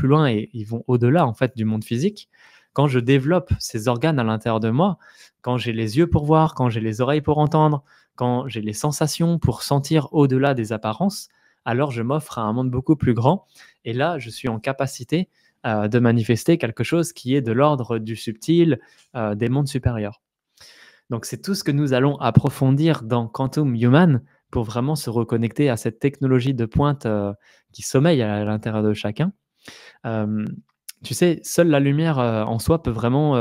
loin et ils vont au-delà en fait du monde physique. Quand je développe ces organes à l'intérieur de moi, quand j'ai les yeux pour voir, quand j'ai les oreilles pour entendre, quand j'ai les sensations pour sentir au-delà des apparences, alors je m'offre à un monde beaucoup plus grand et là, je suis en capacité, de manifester quelque chose qui est de l'ordre du subtil, des mondes supérieurs. Donc c'est tout ce que nous allons approfondir dans Quantum Human pour vraiment se reconnecter à cette technologie de pointe, qui sommeille à l'intérieur de chacun. Hem, Tu sais, seule la lumière, en soi peut vraiment,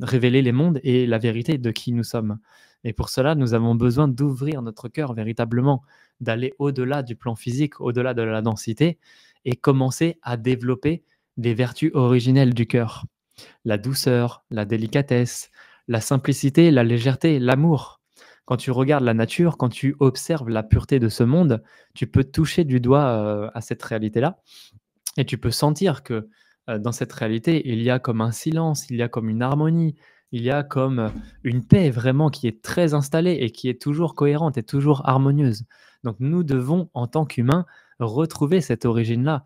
révéler les mondes et la vérité de qui nous sommes. Et pour cela, nous avons besoin d'ouvrir notre cœur véritablement, d'aller au-delà du plan physique, au-delà de la densité et commencer à développer des vertus originelles du cœur. La douceur, la délicatesse, la simplicité, la légèreté, l'amour. Quand tu regardes la nature, quand tu observes la pureté de ce monde, tu peux toucher du doigt, à cette réalité-là et tu peux sentir que, dans cette réalité, il y a comme un silence, il y a comme une harmonie, Il y a comme, une paix vraiment qui est très installée et qui est toujours cohérente et toujours harmonieuse. Donc nous devons, en tant qu'humains, retrouver cette origine-là,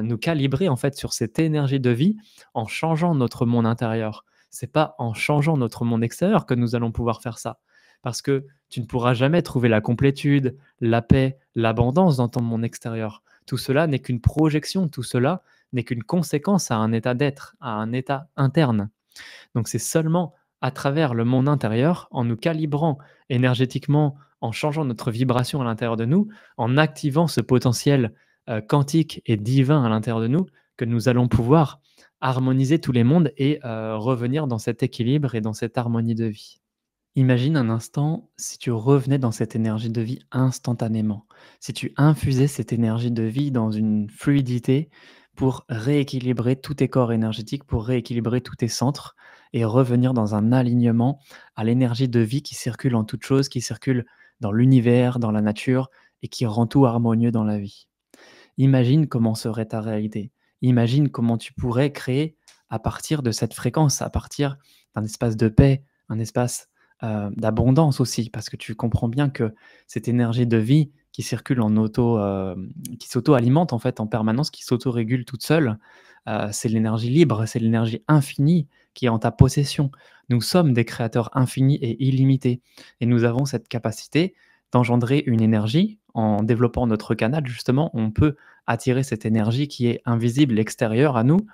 nous calibrer en fait sur cette énergie de vie en changeant notre monde intérieur. C'est pas en changeant notre monde extérieur que nous allons pouvoir faire ça. Parce que tu ne pourras jamais trouver la complétude, la paix, l'abondance dans ton monde extérieur. Tout cela n'est qu'une projection, tout cela n'est qu'une conséquence à un état d'être, à un état interne. Donc c'est seulement à travers le monde intérieur, en nous calibrant énergétiquement, en changeant notre vibration à l'intérieur de nous, en activant ce potentiel, quantique et divin à l'intérieur de nous, que nous allons pouvoir harmoniser tous les mondes et revenir dans cet équilibre et dans cette harmonie de vie. Imagine un instant si tu revenais dans cette énergie de vie instantanément. Si tu infusais cette énergie de vie dans une fluidité pour rééquilibrer tous tes corps énergétiques, pour rééquilibrer tous tes centres et revenir dans un alignement à l'énergie de vie qui circule en toute chose, qui circule dans l'univers, dans la nature et qui rend tout harmonieux dans la vie. Imagine comment serait ta réalité. Imagine comment tu pourrais créer à partir de cette fréquence, à partir d'un espace de paix, un espace d'abondance aussi, parce que tu comprends bien que cette énergie de vie qui circule en qui s'auto-alimente en fait en permanence, qui s'auto-régule toute seule, c'est l'énergie libre, c'est l'énergie infinie qui est en ta possession. Nous sommes des créateurs infinis et illimités, et nous avons cette capacité d'engendrer une énergie. En développant notre canal, justement, on peut attirer cette énergie qui est invisible, extérieure à nous,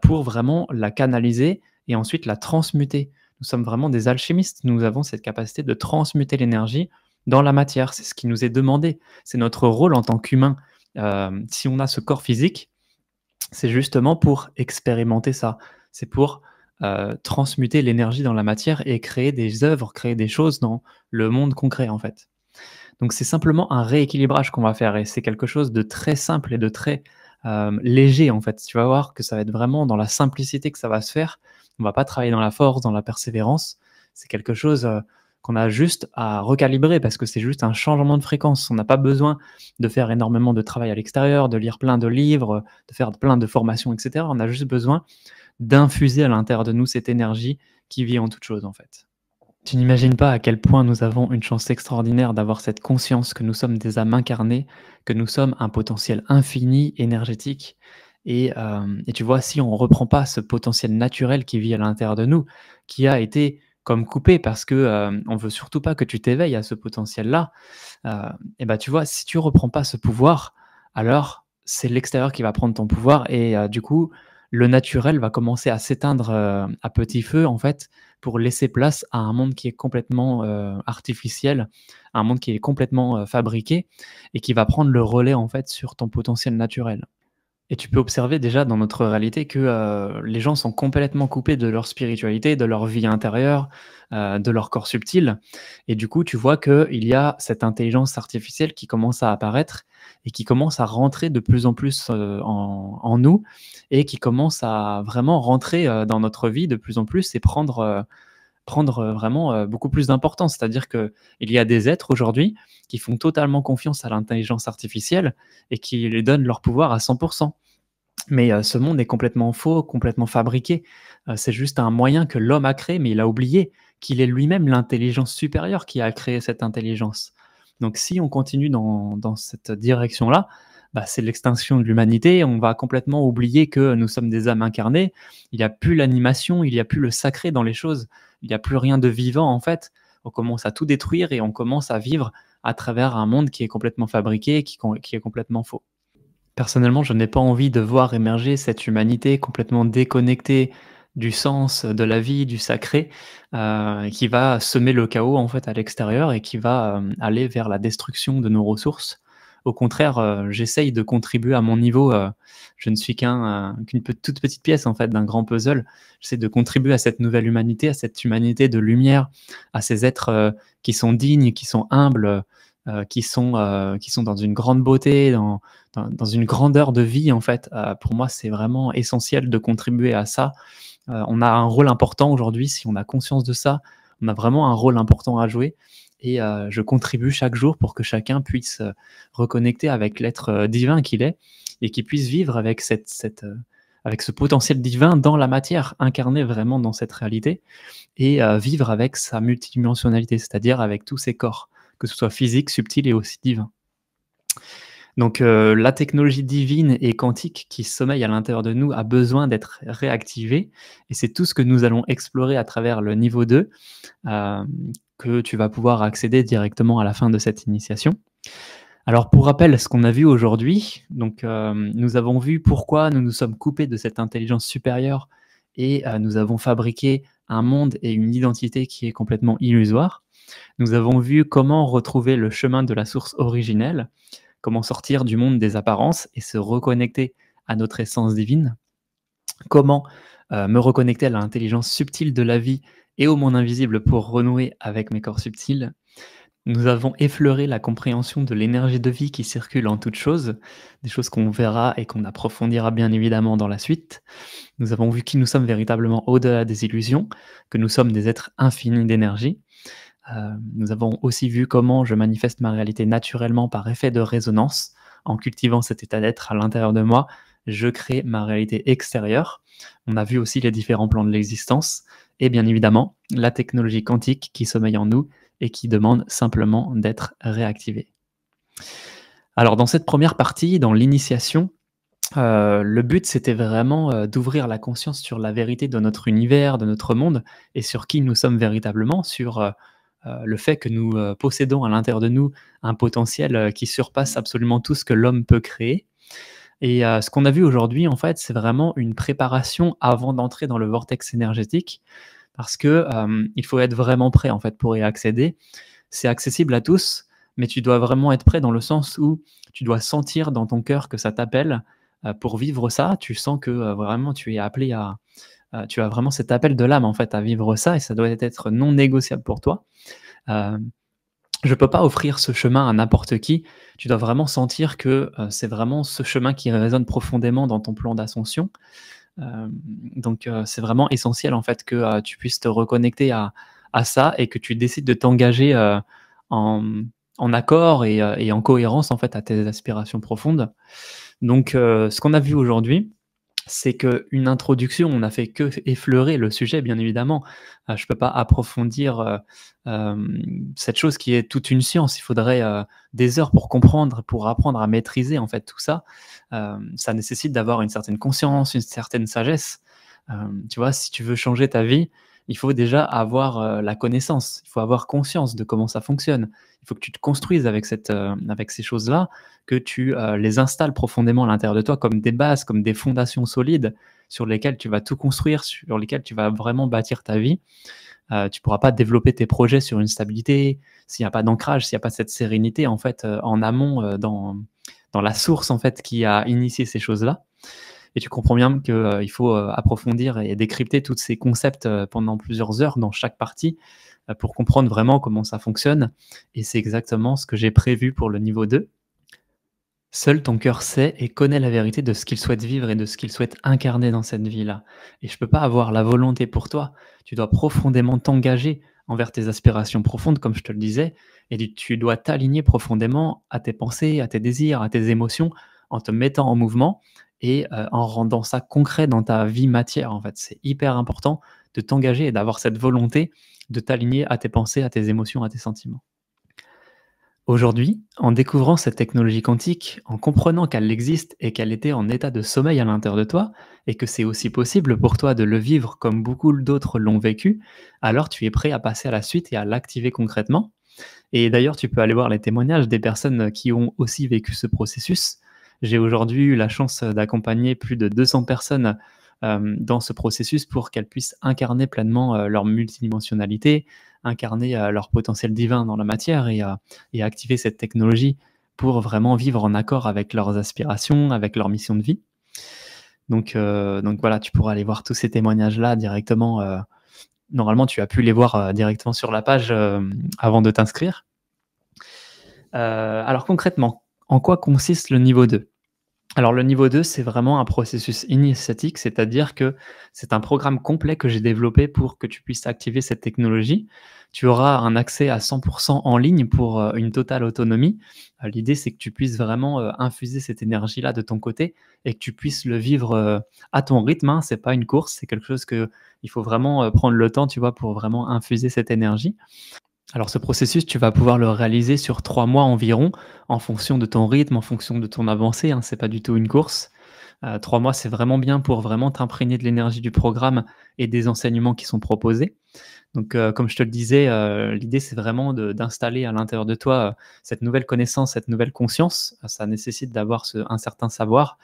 pour vraiment la canaliser et ensuite la transmuter. Nous sommes vraiment des alchimistes, nous avons cette capacité de transmuter l'énergie dans la matière, c'est ce qui nous est demandé, c'est notre rôle en tant qu'humain. Si on a ce corps physique, c'est justement pour expérimenter ça, c'est pour transmuter l'énergie dans la matière et créer des œuvres, créer des choses dans le monde concret en fait. Donc c'est simplement un rééquilibrage qu'on va faire et c'est quelque chose de très simple et de très, léger, en fait. Tu vas voir que ça va être vraiment dans la simplicité que ça va se faire. On va pas travailler dans la force, dans la persévérance. C'est quelque chose, qu'on a juste à recalibrer parce que c'est juste un changement de fréquence. On n'a pas besoin de faire énormément de travail à l'extérieur, de lire plein de livres, de faire plein de formations et cetera. On a juste besoin d'infuser à l'intérieur de nous cette énergie qui vit en toute chose, en fait. Tu n'imagines pas à quel point nous avons une chance extraordinaire d'avoir cette conscience que nous sommes des âmes incarnées, que nous sommes un potentiel infini énergétique et tu vois, si on ne reprend pas ce potentiel naturel qui vit à l'intérieur de nous, qui a été comme coupé parce que, on veut surtout pas que tu t'éveilles à ce potentiel-là, heu et bah, tu vois, si tu reprends pas ce pouvoir, alors c'est l'extérieur qui va prendre ton pouvoir et du coup, le naturel va commencer à s'éteindre, à petit feu, en fait, pour laisser place à un monde qui est complètement, artificiel, un monde qui est complètement, fabriqué et qui va prendre le relais, en fait, sur ton potentiel naturel. Et tu peux observer déjà dans notre réalité que, les gens sont complètement coupés de leur spiritualité, de leur vie intérieure, de leur corps subtil et du coup, tu vois qu'il y a cette intelligence artificielle qui commence à apparaître et qui commence à rentrer de plus en plus, en nous et qui commence à vraiment rentrer, dans notre vie de plus en plus et prendre vraiment, beaucoup plus d'importance. C'est-à-dire qu'il y a des êtres aujourd'hui qui font totalement confiance à l'intelligence artificielle et qui lui donnent leur pouvoir à 100. Mais ce monde est complètement faux, complètement fabriqué. C'est juste un moyen que l'homme a créé, mais il a oublié qu'il est lui-même l'intelligence supérieure qui a créé cette intelligence. Donc si on continue dans cette direction-là, bah, c'est l'extinction de l'humanité. On va complètement oublier que nous sommes des âmes incarnées. Il n'y a plus l'animation, il n'y a plus le sacré dans les choses. Il n'y a plus rien de vivant en fait. On commence à tout détruire et on commence à vivre à travers un monde qui est complètement fabriqué, qui est complètement faux. Personnellement, je n'ai pas envie de voir émerger cette humanité complètement déconnectée du sens, de la vie, du sacré, qui va semer le chaos, en fait, à l'extérieur et qui va, aller vers la destruction de nos ressources. Au contraire, j'essaye de contribuer à mon niveau, je ne suis qu'une toute petite pièce, en fait, d'un grand puzzle. J'essaie de contribuer à cette nouvelle humanité, à cette humanité de lumière, à ces êtres, qui sont dignes, qui sont humbles, qui sont dans une grande beauté, dans une grandeur de vie en fait. Pour moi, c'est vraiment essentiel de contribuer à ça. On a un rôle important aujourd'hui, si on a conscience de ça, on a vraiment un rôle important à jouer et je contribue chaque jour pour que chacun puisse, reconnecter avec l'être, divin qu'il est et qu'il puisse vivre avec avec ce potentiel divin dans la matière, incarné vraiment dans cette réalité et vivre avec sa multidimensionnalité, c'est-à-dire avec tous ses corps, que ce soit physique, subtil et aussi divin. Donc la technologie divine et quantique qui sommeille à l'intérieur de nous a besoin d'être réactivée et c'est tout ce que nous allons explorer à travers le niveau 2, hem, que tu vas pouvoir accéder directement à la fin de cette initiation. Alors pour rappel, ce qu'on a vu aujourd'hui, donc nous avons vu pourquoi nous nous sommes coupés de cette intelligence supérieure et nous avons fabriqué un monde et une identité qui est complètement illusoire. Nous avons vu comment retrouver le chemin de la source originelle, comment sortir du monde des apparences et se reconnecter à notre essence divine, comment me reconnecter à l'intelligence subtile de la vie et au monde invisible pour renouer avec mes corps subtils. Nous avons effleuré la compréhension de l'énergie de vie qui circule en toutes choses, des choses qu'on verra et qu'on approfondira bien évidemment dans la suite. Nous avons vu qui nous sommes véritablement au-delà des illusions, que nous sommes des êtres infinis d'énergie. Nous avons aussi vu comment je manifeste ma réalité naturellement par effet de résonance. En cultivant cet état d'être à l'intérieur de moi, je crée ma réalité extérieure. On a vu aussi les différents plans de l'existence et bien évidemment la technologie quantique qui sommeille en nous et qui demande simplement d'être réactivée. Alors dans cette première partie, dans l'initiation, le but c'était vraiment, d'ouvrir la conscience sur la vérité de notre univers, de notre monde et sur qui nous sommes véritablement, sur, le fait que nous, possédons à l'intérieur de nous un potentiel, qui surpasse absolument tout ce que l'homme peut créer et ce qu'on a vu aujourd'hui, en fait, c'est vraiment une préparation avant d'entrer dans le vortex énergétique parce que, il faut être vraiment prêt, en fait, pour y accéder. C'est accessible à tous, mais tu dois vraiment être prêt dans le sens où tu dois sentir dans ton cœur que ça t'appelle, pour vivre ça. Tu sens que, vraiment tu es appelé à, tu as vraiment cet appel de l'âme, en fait, à vivre ça et ça doit être non négociable pour toi. Hem, je peux pas offrir ce chemin à n'importe qui. Tu dois vraiment sentir que, c'est vraiment ce chemin qui résonne profondément dans ton plan d'ascension. Hem, donc c'est vraiment essentiel, en fait, que, tu puisses te reconnecter à ça et que tu décides de t'engager, en en accord et en cohérence, en fait, à tes aspirations profondes. Donc ce qu'on a vu aujourd'hui, c'est qu'une introduction, on n'a fait que effleurer le sujet, bien évidemment. Je ne peux pas approfondir, cette chose qui est toute une science. Il faudrait, des heures pour comprendre, pour apprendre à maîtriser, en fait, tout ça. Ça nécessite d'avoir une certaine conscience, une certaine sagesse. Tu vois, si tu veux changer ta vie, il faut déjà avoir, la connaissance. Il faut avoir conscience de comment ça fonctionne. Il faut que tu te construises avec ces choses-là, que tu, les installes profondément à l'intérieur de toi comme des bases, comme des fondations solides sur lesquelles tu vas tout construire, sur lesquelles tu vas vraiment bâtir ta vie. Tu pourras pas développer tes projets sur une stabilité, s'il y a pas d'ancrage, s'il y a pas cette sérénité en fait, en amont, dans la source en fait qui a initié ces choses-là et tu comprends bien que, il faut, approfondir et décrypter tous ces concepts, pendant plusieurs heures dans chaque partie, pour comprendre vraiment comment ça fonctionne et c'est exactement ce que j'ai prévu pour le niveau 2. Seul ton cœur sait et connaît la vérité de ce qu'il souhaite vivre et de ce qu'il souhaite incarner dans cette vie-là. Et je peux pas avoir la volonté pour toi. Tu dois profondément t'engager envers tes aspirations profondes, comme je te le disais, et tu dois t'aligner profondément à tes pensées, à tes désirs, à tes émotions, en te mettant en mouvement et en rendant ça concret dans ta vie matière. En fait, c'est hyper important de t'engager et d'avoir cette volonté de t'aligner à tes pensées, à tes émotions, à tes sentiments. Aujourd'hui, en découvrant cette technologie quantique, en comprenant qu'elle existe et qu'elle était en état de sommeil à l'intérieur de toi, et que c'est aussi possible pour toi de le vivre comme beaucoup d'autres l'ont vécu, alors tu es prêt à passer à la suite et à l'activer concrètement. Et d'ailleurs, tu peux aller voir les témoignages des personnes qui ont aussi vécu ce processus. J'ai aujourd'hui eu la chance d'accompagner plus de 200 personnes dans ce processus pour qu'elles puissent incarner pleinement leur multidimensionnalité, incarner leur potentiel divin dans la matière et activer cette technologie pour vraiment vivre en accord avec leurs aspirations, avec leur mission de vie. Donc voilà, tu pourras aller voir tous ces témoignages-là directement. Normalement, tu as pu les voir directement sur la page avant de t'inscrire. Alors concrètement, en quoi consiste le niveau 2? Alors le niveau 2, c'est vraiment un processus initiatique, c'est-à-dire que c'est un programme complet que j'ai développé pour que tu puisses activer cette technologie. Tu auras un accès à 100 en ligne pour, une totale autonomie. L'idée, c'est que tu puisses vraiment, infuser cette énergie-là de ton côté et que tu puisses le vivre, à ton rythme, hein. C'est pas une course, c'est quelque chose que il faut vraiment, prendre le temps, tu vois, pour vraiment infuser cette énergie. Alors ce processus, tu vas pouvoir le réaliser sur 3 mois environ, en fonction de ton rythme, en fonction de ton avancée, hein, c'est pas du tout une course. 3 mois, c'est vraiment bien pour vraiment t'imprégner de l'énergie du programme et des enseignements qui sont proposés. Donc, comme je te le disais, l'idée, c'est vraiment d'installer à l'intérieur de toi, cette nouvelle connaissance, cette nouvelle conscience. Ça nécessite d'avoir un certain savoir,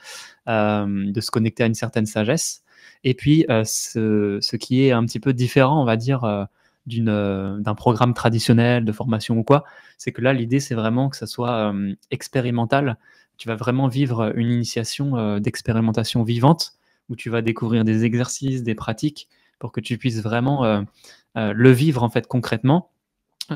de se connecter à une certaine sagesse et puis, ce qui est un petit peu différent, on va dire, d'un programme traditionnel de formation ou quoi, c'est que là, l'idée, c'est vraiment que ça soit, expérimental. Tu vas vraiment vivre une initiation, d'expérimentation vivante où tu vas découvrir des exercices, des pratiques pour que tu puisses vraiment, le vivre, en fait, concrètement.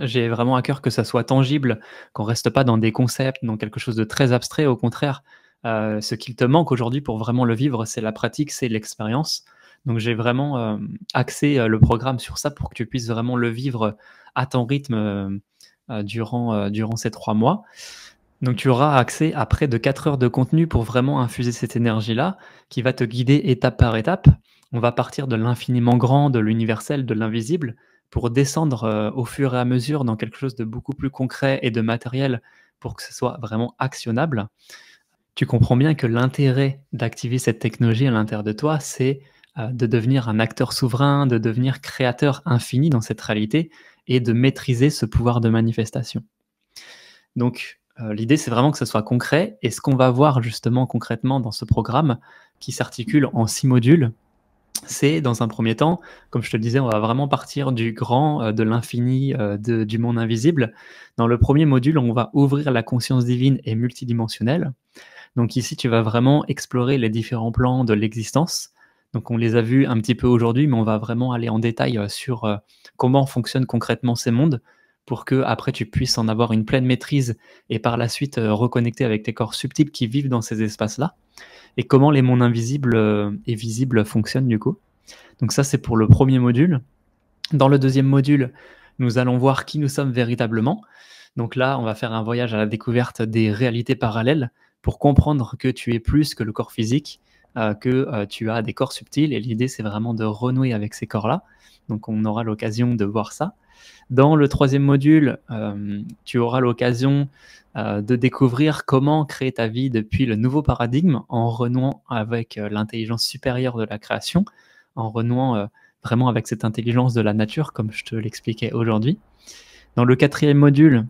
J'ai vraiment à cœur que ça soit tangible, qu'on reste pas dans des concepts, dans quelque chose de très abstrait. Au contraire, ce qu'il te manque aujourd'hui pour vraiment le vivre, c'est la pratique, c'est l'expérience. Donc j'ai vraiment, axé, le programme sur ça pour que tu puisses vraiment le vivre à ton rythme, durant ces 3 mois. Donc tu auras accès à près de 4 heures de contenu pour vraiment infuser cette énergie-là, qui va te guider étape par étape. On va partir de l'infiniment grand, de l'universel, de l'invisible, pour descendre, au fur et à mesure dans quelque chose de beaucoup plus concret et de matériel, pour que ce soit vraiment actionnable. Tu comprends bien que l'intérêt d'activer cette technologie à l'intérieur de toi, c'est, de devenir un acteur souverain, de devenir créateur infini dans cette réalité et de maîtriser ce pouvoir de manifestation. Donc, l'idée, c'est vraiment que ça soit concret et ce qu'on va voir justement concrètement dans ce programme qui s'articule en 6 modules, c'est dans un premier temps, comme je te le disais, on va vraiment partir du grand, de l'infini, du monde invisible. Dans le premier module, on va ouvrir la conscience divine et multidimensionnelle. Donc ici, tu vas vraiment explorer les différents plans de l'existence. Donc on les a vus un petit peu aujourd'hui, mais on va vraiment aller en détail, sur, comment fonctionnent concrètement ces mondes pour que après tu puisses en avoir une pleine maîtrise et par la suite, reconnecter avec tes corps subtils qui vivent dans ces espaces-là et comment les mondes invisibles, et visibles fonctionnent du coup. Donc ça, c'est pour le premier module. Dans le deuxième module, nous allons voir qui nous sommes véritablement. Donc là, on va faire un voyage à la découverte des réalités parallèles pour comprendre que tu es plus que le corps physique, que tu as des corps subtils. Et l'idée, c'est vraiment de renouer avec ces corps-là. Donc on aura l'occasion de voir ça. Dans le troisième module, tu auras l'occasion de découvrir comment créer ta vie depuis le nouveau paradigme en renouant avec l'intelligence supérieure de la création, en renouant vraiment avec cette intelligence de la nature, comme je te l'expliquais aujourd'hui. Dans le quatrième module,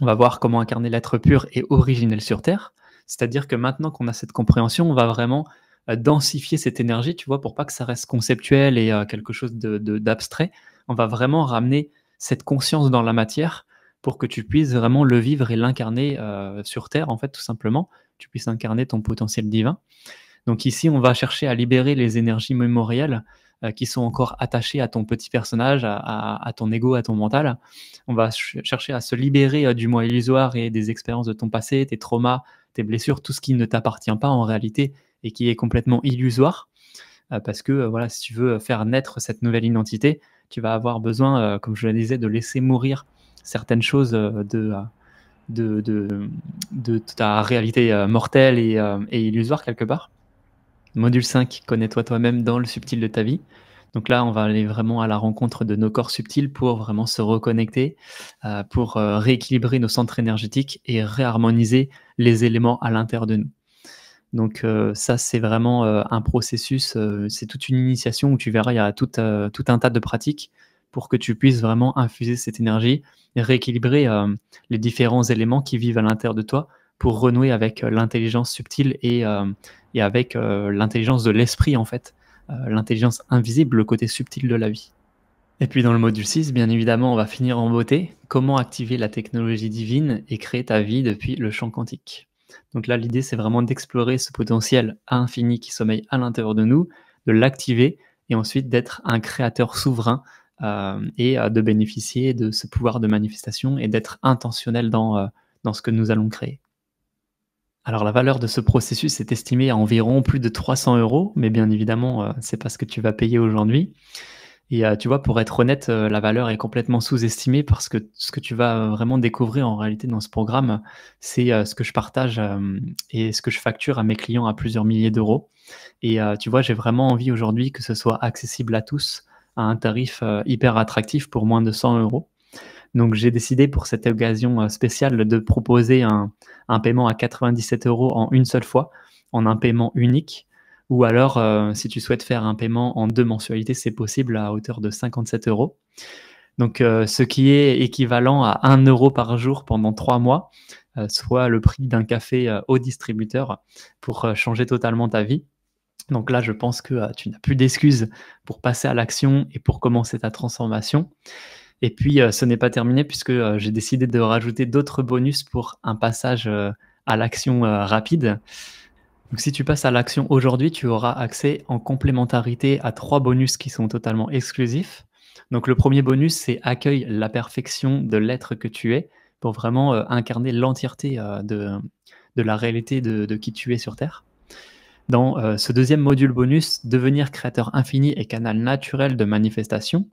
on va voir comment incarner l'être pur et originel sur Terre. C'est-à-dire que maintenant qu'on a cette compréhension, on va vraiment densifier cette énergie, tu vois, pour pas que ça reste conceptuel et quelque chose d'abstrait. On va vraiment ramener cette conscience dans la matière pour que tu puisses vraiment le vivre et l'incarner sur Terre, en fait, tout simplement. Tu puisses incarner ton potentiel divin. Donc ici, on va chercher à libérer les énergies mémorielles qui sont encore attachées à ton petit personnage, à ton ego, à ton mental. On va chercher à se libérer du moi illusoire et des expériences de ton passé, tes traumas, tes blessures, tout ce qui ne t'appartient pas en réalité et qui est complètement illusoire. Parce que voilà, si tu veux faire naître cette nouvelle identité, tu vas avoir besoin, comme je le disais, de laisser mourir certaines choses de, de, de ta réalité mortelle et illusoire quelque part. Module 5, connais-toi toi-même dans le subtil de ta vie. Donc là, on va aller vraiment à la rencontre de nos corps subtils pour vraiment se reconnecter, pour rééquilibrer nos centres énergétiques et réharmoniser les éléments à l'intérieur de nous. Donc ça, c'est vraiment un processus, c'est toute une initiation où tu verras, il y a tout un tas de pratiques pour que tu puisses vraiment infuser cette énergie et rééquilibrer les différents éléments qui vivent à l'intérieur de toi pour renouer avec l'intelligence subtile et avec l'intelligence de l'esprit, en fait, l'intelligence invisible, le côté subtil de la vie. Et puis dans le module 6, bien évidemment, on va finir en beauté. Comment activer la technologie divine et créer ta vie depuis le champ quantique. Donc là, l'idée, c'est vraiment d'explorer ce potentiel infini qui sommeille à l'intérieur de nous, de l'activer et ensuite d'être un créateur souverain et de bénéficier de ce pouvoir de manifestation et d'être intentionnel dans ce que nous allons créer. Alors la valeur de ce processus est estimée à environ plus de 300 €, mais bien évidemment, c'est pas ce que tu vas payer aujourd'hui. Et tu vois, pour être honnête, la valeur est complètement sous-estimée parce que ce que tu vas, vraiment découvrir en réalité dans ce programme, c'est, ce que je partage, et ce que je facture à mes clients à plusieurs milliers d'euros. Et tu vois, j'ai vraiment envie aujourd'hui que ce soit accessible à tous, à un tarif, hyper attractif pour moins de 100 €. Donc j'ai décidé pour cette occasion, spéciale de proposer un paiement à 97 € en une seule fois, en un paiement unique ou alors, si tu souhaites faire un paiement en 2 mensualités, c'est possible à hauteur de 57 €. Donc ce qui est équivalent à 1 € par jour pendant 3 mois, soit le prix d'un café, au distributeur pour, changer totalement ta vie. Donc là, je pense que, tu n'as plus d'excuses pour passer à l'action et pour commencer ta transformation. Et puis, ce n'est pas terminé puisque, j'ai décidé de rajouter d'autres bonus pour un passage, à l'action, rapide. Donc si tu passes à l'action aujourd'hui, tu auras accès en complémentarité à 3 bonus qui sont totalement exclusifs. Donc le premier bonus, c'est accueille la perfection de l'être que tu es pour vraiment, incarner l'entièreté, de la réalité de qui tu es sur terre. Dans, ce deuxième module bonus, devenir créateur infini et canal naturel de manifestation.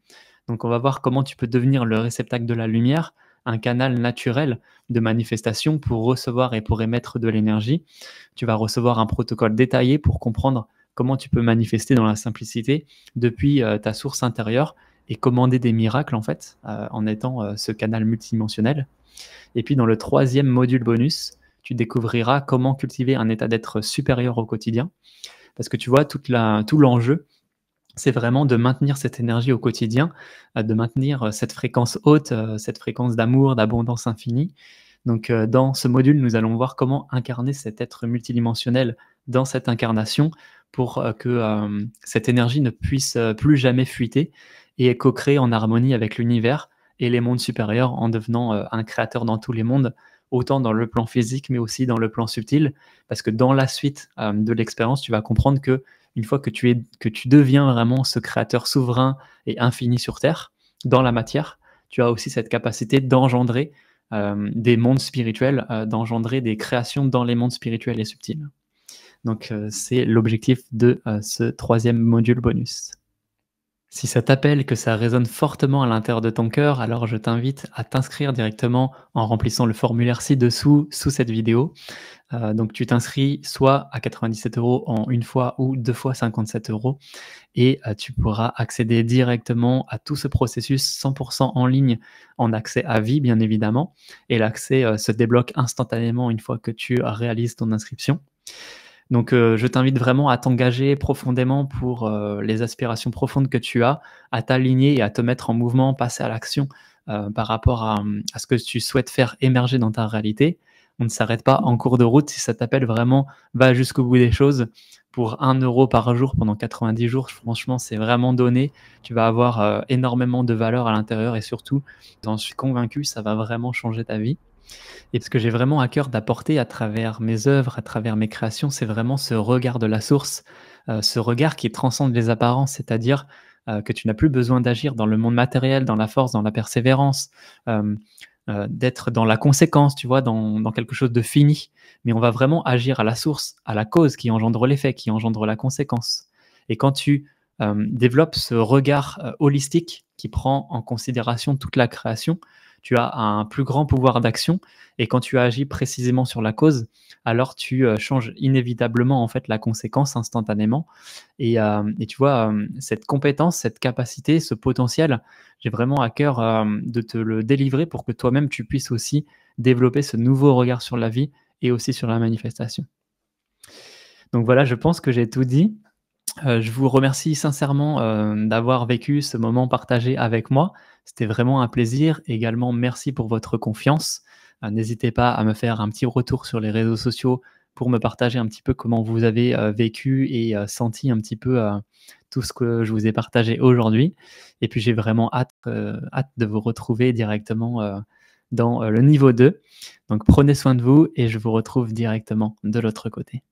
Donc on va voir comment tu peux devenir le réceptacle de la lumière, un canal naturel de manifestation pour recevoir et pour émettre de l'énergie. Tu vas recevoir un protocole détaillé pour comprendre comment tu peux manifester dans la simplicité depuis, ta source intérieure et commander des miracles en fait, en étant, ce canal multidimensionnel. Et puis dans le troisième module bonus, tu découvriras comment cultiver un état d'être supérieur au quotidien. Parce que tu vois, tout l'enjeu, c'est vraiment de maintenir cette énergie au quotidien, de maintenir, cette fréquence haute, cette fréquence d'amour, d'abondance infinie. Donc, dans ce module, nous allons voir comment incarner cet être multidimensionnel dans cette incarnation pour, que, cette énergie ne puisse, plus jamais fuiter et co-créer en harmonie avec l'univers et les mondes supérieurs en devenant, un créateur dans tous les mondes, autant dans le plan physique, mais aussi dans le plan subtil. Parce que dans la suite, de l'expérience, tu vas comprendre que une fois que tu deviens vraiment ce créateur souverain et infini sur terre, dans la matière, tu as aussi cette capacité d'engendrer, des mondes spirituels, d'engendrer des créations dans les mondes spirituels et subtils. Donc, c'est l'objectif de, ce troisième module bonus. Si ça t'appelle, que ça résonne fortement à l'intérieur de ton cœur, alors je t'invite à t'inscrire directement en remplissant le formulaire ci-dessous, sous cette vidéo. Donc tu t'inscris soit à 97 € en une fois ou 2 fois 57 € et tu pourras accéder directement à tout ce processus 100% en ligne, en accès à vie bien évidemment, et l'accès, se débloque instantanément une fois que tu réalises ton inscription. Donc je t'invite vraiment à t'engager profondément pour, les aspirations profondes que tu as, à t'aligner et à te mettre en mouvement, passer à l'action, par rapport à ce que tu souhaites faire émerger dans ta réalité. On ne s'arrête pas en cours de route. Si ça t'appelle vraiment, va jusqu'au bout des choses. Pour 1 € par jour pendant 90 jours, franchement, c'est vraiment donné. Tu vas avoir, énormément de valeur à l'intérieur et surtout, j'en suis convaincu, ça va vraiment changer ta vie. Et ce que j'ai vraiment à cœur d'apporter à travers mes œuvres, à travers mes créations, c'est vraiment ce regard de la source, ce regard qui transcende les apparences, c'est-à-dire, que tu n'as plus besoin d'agir dans le monde matériel, dans la force, dans la persévérance, d'être dans la conséquence, tu vois? Dans quelque chose de fini. Mais on va vraiment agir à la source, à la cause qui engendre l'effet, qui engendre la conséquence. Et quand tu, développes ce regard, holistique qui prend en considération toute la création, tu as un plus grand pouvoir d'action et quand tu agis précisément sur la cause, alors tu, changes inévitablement, en fait, la conséquence instantanément et tu vois, cette compétence, cette capacité, ce potentiel, j'ai vraiment à cœur, de te le délivrer pour que toi-même tu puisses aussi développer ce nouveau regard sur la vie et aussi sur la manifestation. Donc voilà, je pense que j'ai tout dit. Je vous remercie sincèrement, d'avoir vécu ce moment partagé avec moi. C'était vraiment un plaisir. Également, merci pour votre confiance. N'hésitez pas à me faire un petit retour sur les réseaux sociaux pour me partager un petit peu comment vous avez, vécu et senti un petit peu, tout ce que je vous ai partagé aujourd'hui. Et puis j'ai vraiment hâte de vous retrouver directement, dans, le niveau 2. Donc prenez soin de vous et je vous retrouve directement de l'autre côté.